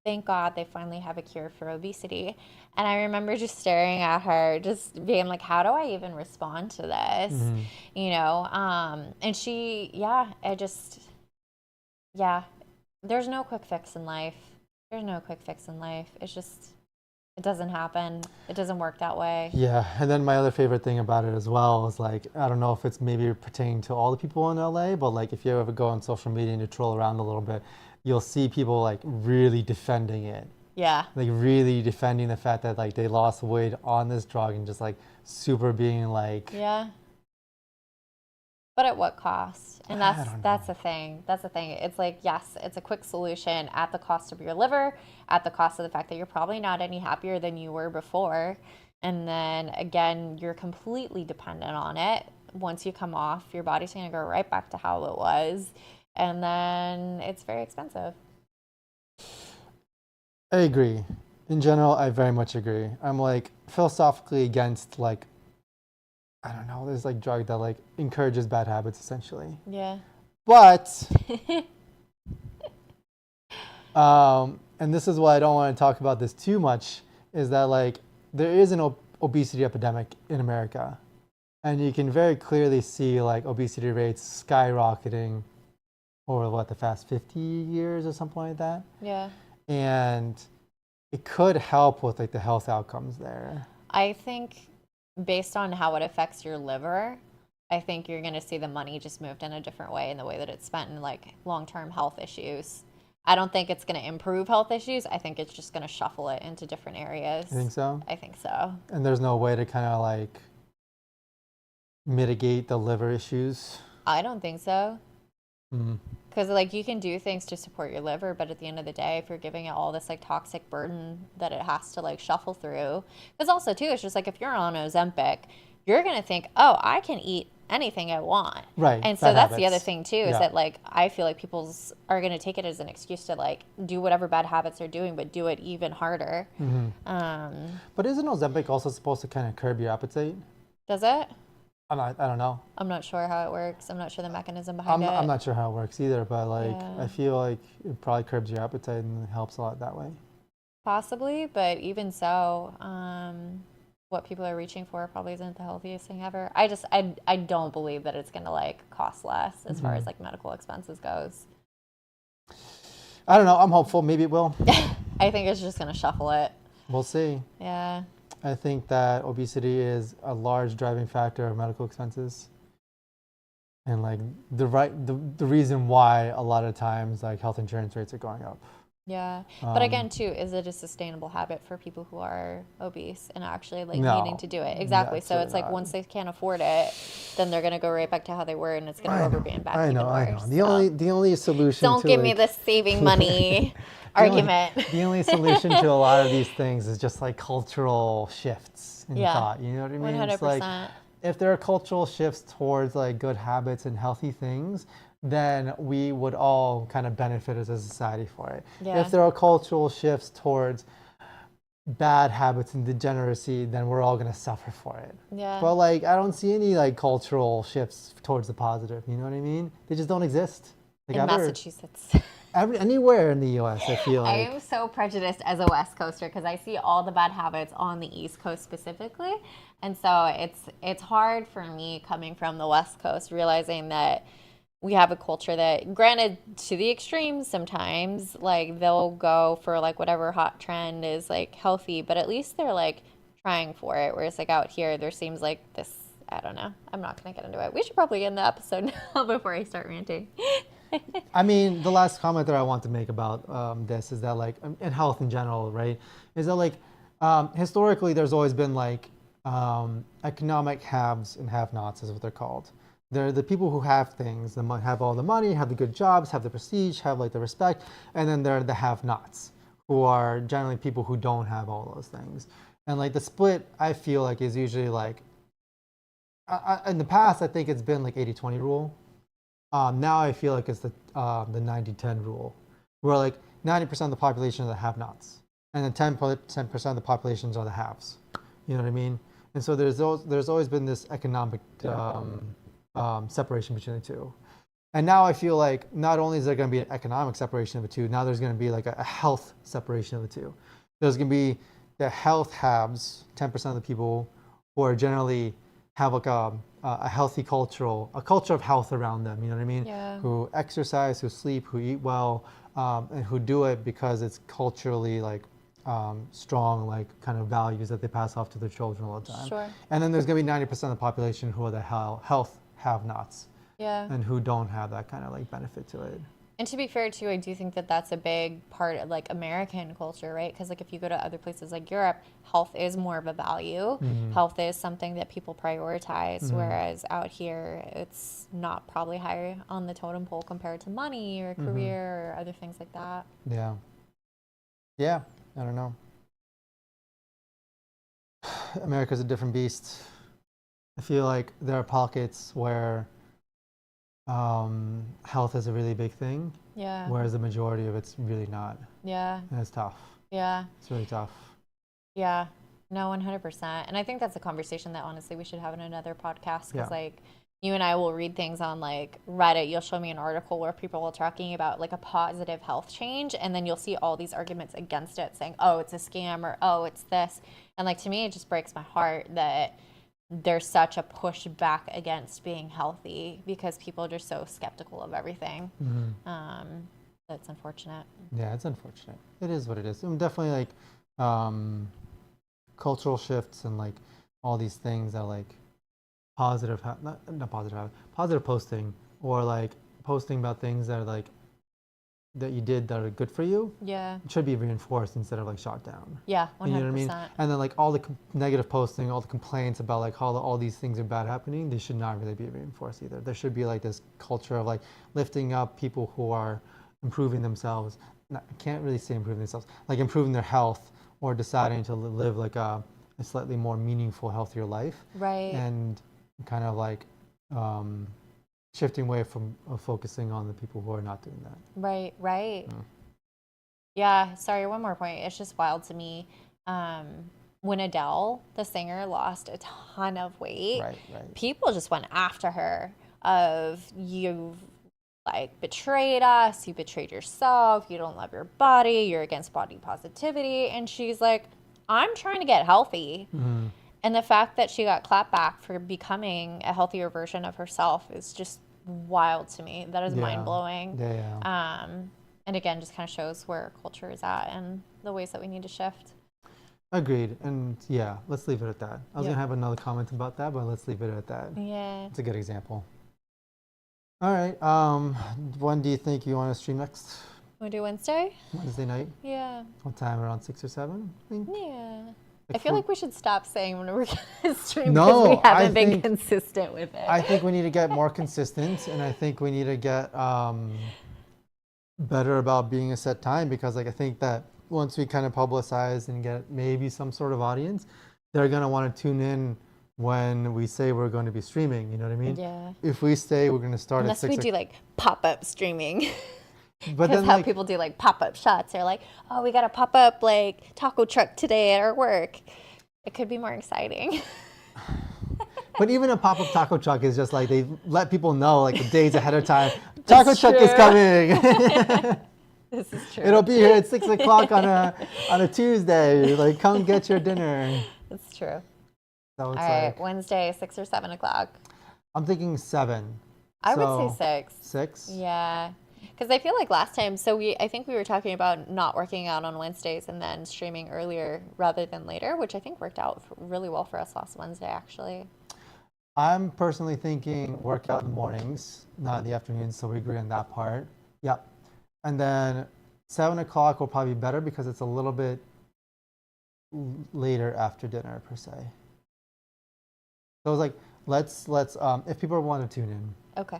thank God they finally have a cure for obesity. And I remember just staring at her, just being like, how do I even respond to this? You know? And she, there's no quick fix in life. There's no quick fix in life. It's just, it doesn't happen. It doesn't work that way. Yeah, and then my other favorite thing about it as well is like, I don't know if it's maybe pertaining to all the people in LA, but like if you ever go on social media and you troll around a little bit, you'll see people like really defending it. Yeah. Like really defending the fact that like they lost weight on this drug and just like super being like. Yeah. But at what cost? And that's the thing. That's the thing. It's like, yes, it's a quick solution at the cost of your liver, at the cost of the fact that you're probably not any happier than you were before. And then again, you're completely dependent on it. Once you come off, your body's going to go right back to how it was. And then it's very expensive. I agree. In general, I very much agree. I'm like philosophically against like, I don't know, there's like drug that like encourages bad habits essentially. Yeah. But, and this is why I don't want to talk about this too much, is that like there is an obesity epidemic in America. And you can very clearly see like obesity rates skyrocketing over the past 50 years or something like that. Yeah. And it could help with like the health outcomes there. I think based on how it affects your liver, I think you're going to see the money just moved in a different way in the way that it's spent in like long-term health issues. I don't think it's going to improve health issues. I think it's just going to shuffle it into different areas. You think so? I think so. And there's no way to kind of like mitigate the liver issues? I don't think so. Mm-hmm. Because like you can do things to support your liver, but at the end of the day, if you're giving it all this like toxic burden that it has to like shuffle through, because also too, it's just like if you're on Ozempic, you're gonna think, oh, I can eat anything I want, right? And so that's the other thing too, is that like I feel like people are gonna take it as an excuse to like do whatever bad habits they're doing, but do it even harder. Mm-hmm. But isn't Ozempic also supposed to kind of curb your appetite? Does it? I don't know. I'm not sure how it works. I'm not sure the mechanism behind it. I'm not sure how it works either, but like I feel like it probably curbs your appetite and it helps a lot that way. Possibly, but even so, what people are reaching for probably isn't the healthiest thing ever. I don't believe that it's gonna like cost less as far as like medical expenses goes. I don't know. I'm hopeful. Maybe it will. I think it's just gonna shuffle it. We'll see. Yeah. I think that obesity is a large driving factor of medical expenses. And like the reason why a lot of times like health insurance rates are going up. Yeah. But again too, is it a sustainable habit for people who are obese and actually like needing to do it? Exactly. So it's like once they can't afford it, then they're gonna go right back to how they were and it's gonna overbeam back even worse. I know. The only solution don't give me this saving money argument. The only solution to a lot of these things is just like cultural shifts in thought. You know what I mean? 100%. It's like if there are cultural shifts towards like good habits and healthy things, then we would all kind of benefit as a society for it. Yeah. If there are cultural shifts towards bad habits and degeneracy, then we're all going to suffer for it. Yeah. But like I don't see any like cultural shifts towards the positive. You know what I mean? They just don't exist. Like in Massachusetts. Anywhere in the U.S., I feel I like. am so prejudiced as a West Coaster because I see all the bad habits on the East Coast specifically, and so it's hard for me coming from the West Coast realizing that we have a culture that, granted, to the extremes sometimes, like they'll go for like whatever hot trend is like healthy, but at least they're like trying for it. Whereas like out here, there seems like this. I don't know. I'm not gonna get into it. We should probably end the episode now before I start ranting. I mean, the last comment that I want to make about this is that, like, in health in general, right, is that, like, historically, there's always been, like, economic haves and have-nots, is what they're called. They're the people who have things, have all the money, have the good jobs, have the prestige, have, like, the respect, and then there are the have-nots, who are generally people who don't have all those things. And, like, the split, I feel like, is usually, like, in the past, I think it's been, like, 80-20 rule. Now I feel like it's the 90-10 rule, where like 90% of the population are the have-nots, and then 10% of the populations are the haves. You know what I mean? And so there's always been this economic separation between the two. And now I feel like not only is there going to be an economic separation of the two, now there's going to be like a health separation of the two. There's going to be the health haves, 10% of the people who are generally have like a healthy a culture of health around them, you know what I mean? Yeah. Who exercise, who sleep, who eat well, and who do it because it's culturally like strong, like kind of values that they pass off to their children all the time. Sure. And then there's going to be 90% of the population who are the health have-nots. Yeah. And who don't have that kind of like benefit to it. And to be fair too, I do think that that's a big part of like American culture, right? Because like if you go to other places like Europe, health is more of a value. Mm-hmm. Health is something that people prioritize, whereas out here it's not probably higher on the totem pole compared to money or career or other things like that. Yeah. Yeah, I don't know. America's a different beast. I feel like there are pockets where health is a really big thing, Yeah. whereas the majority of it's really not. Yeah. And it's tough. Yeah. It's really tough. Yeah. No, 100%. And I think that's a conversation that honestly we should have in another podcast because like you and I will read things on like Reddit. You'll show me an article where people are talking about like a positive health change, and then you'll see all these arguments against it saying, oh, it's a scam or oh, it's this. And like to me, it just breaks my heart that there's such a pushback against being healthy because people are just so skeptical of everything. That's unfortunate. Yeah, it's unfortunate. It is what it is. And definitely like cultural shifts and like all these things that like positive posting, or like posting about things that are like that you did that are good for you. Yeah. It should be reinforced instead of like shot down. Yeah, 100%. You know what I mean? And then like all the negative posting, all the complaints about like how all these things are bad happening, they should not really be reinforced either. There should be like this culture of like lifting up people who are improving themselves. I can't really say improving themselves, like improving their health or deciding to live like a slightly more meaningful, healthier life. Right. And kind of like shifting away from focusing on the people who are not doing that. Right, right. Yeah, sorry, one more point. It's just wild to me. When Adele, the singer, lost a ton of weight, people just went after her of you've like betrayed us, you betrayed yourself, you don't love your body, you're against body positivity. And she's like, I'm trying to get healthy. And the fact that she got clapped back for becoming a healthier version of herself is just wild to me. That is mind-blowing. And again, just kind of shows where culture is at and the ways that we need to shift. Agreed. And yeah, let's leave it at that. I was going to have another comment about that, but let's leave it at that. Yeah. It's a good example. All right. When do you think you want to stream next? Want to do Wednesday? Wednesday night? Yeah. What time? Around 6 or 7? I think? Yeah. I feel like we should stop saying when we're going to stream because No, we haven't been consistent with it. I think we need to get more consistent, and I think we need to get better about being a set time, because like I think that once we kind of publicize and get maybe some sort of audience, they're going to want to tune in when we say we're going to be streaming, you know what I mean? Yeah. If we say we're going to start Unless at 6 we do like pop-up streaming. But Because then how like, people do like pop-up shots. They're like, oh, we got a pop-up like taco truck today at our work. It could be more exciting. but even a pop-up taco truck is just like they let people know like the days ahead of time. Taco truck is coming. This is true. It'll be here at 6 o'clock on a Tuesday. Like, come get your dinner. It's true. So All it's right, like, Wednesday, 6 or 7 o'clock. I'm thinking 7. I So, would say 6. 6? Yeah. Because I feel like last time, I think we were talking about not working out on Wednesdays and then streaming earlier rather than later, which I think worked out really well for us last Wednesday, actually. I'm personally thinking workout in the mornings, not in the afternoons, so we agree on that part. Yep. And then 7 o'clock will probably be better because it's a little bit later after dinner per se. So it's like let's if people want to tune in, Okay.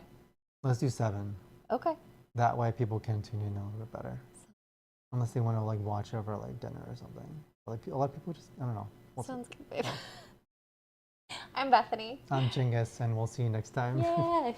let's do 7. Okay. That way people can tune in a little bit better. Unless they want to like watch over like dinner or something. Like a lot of people just I don't know. Sounds good, babe. I'm Bethany. I'm Chinggis, and we'll see you next time. Yay.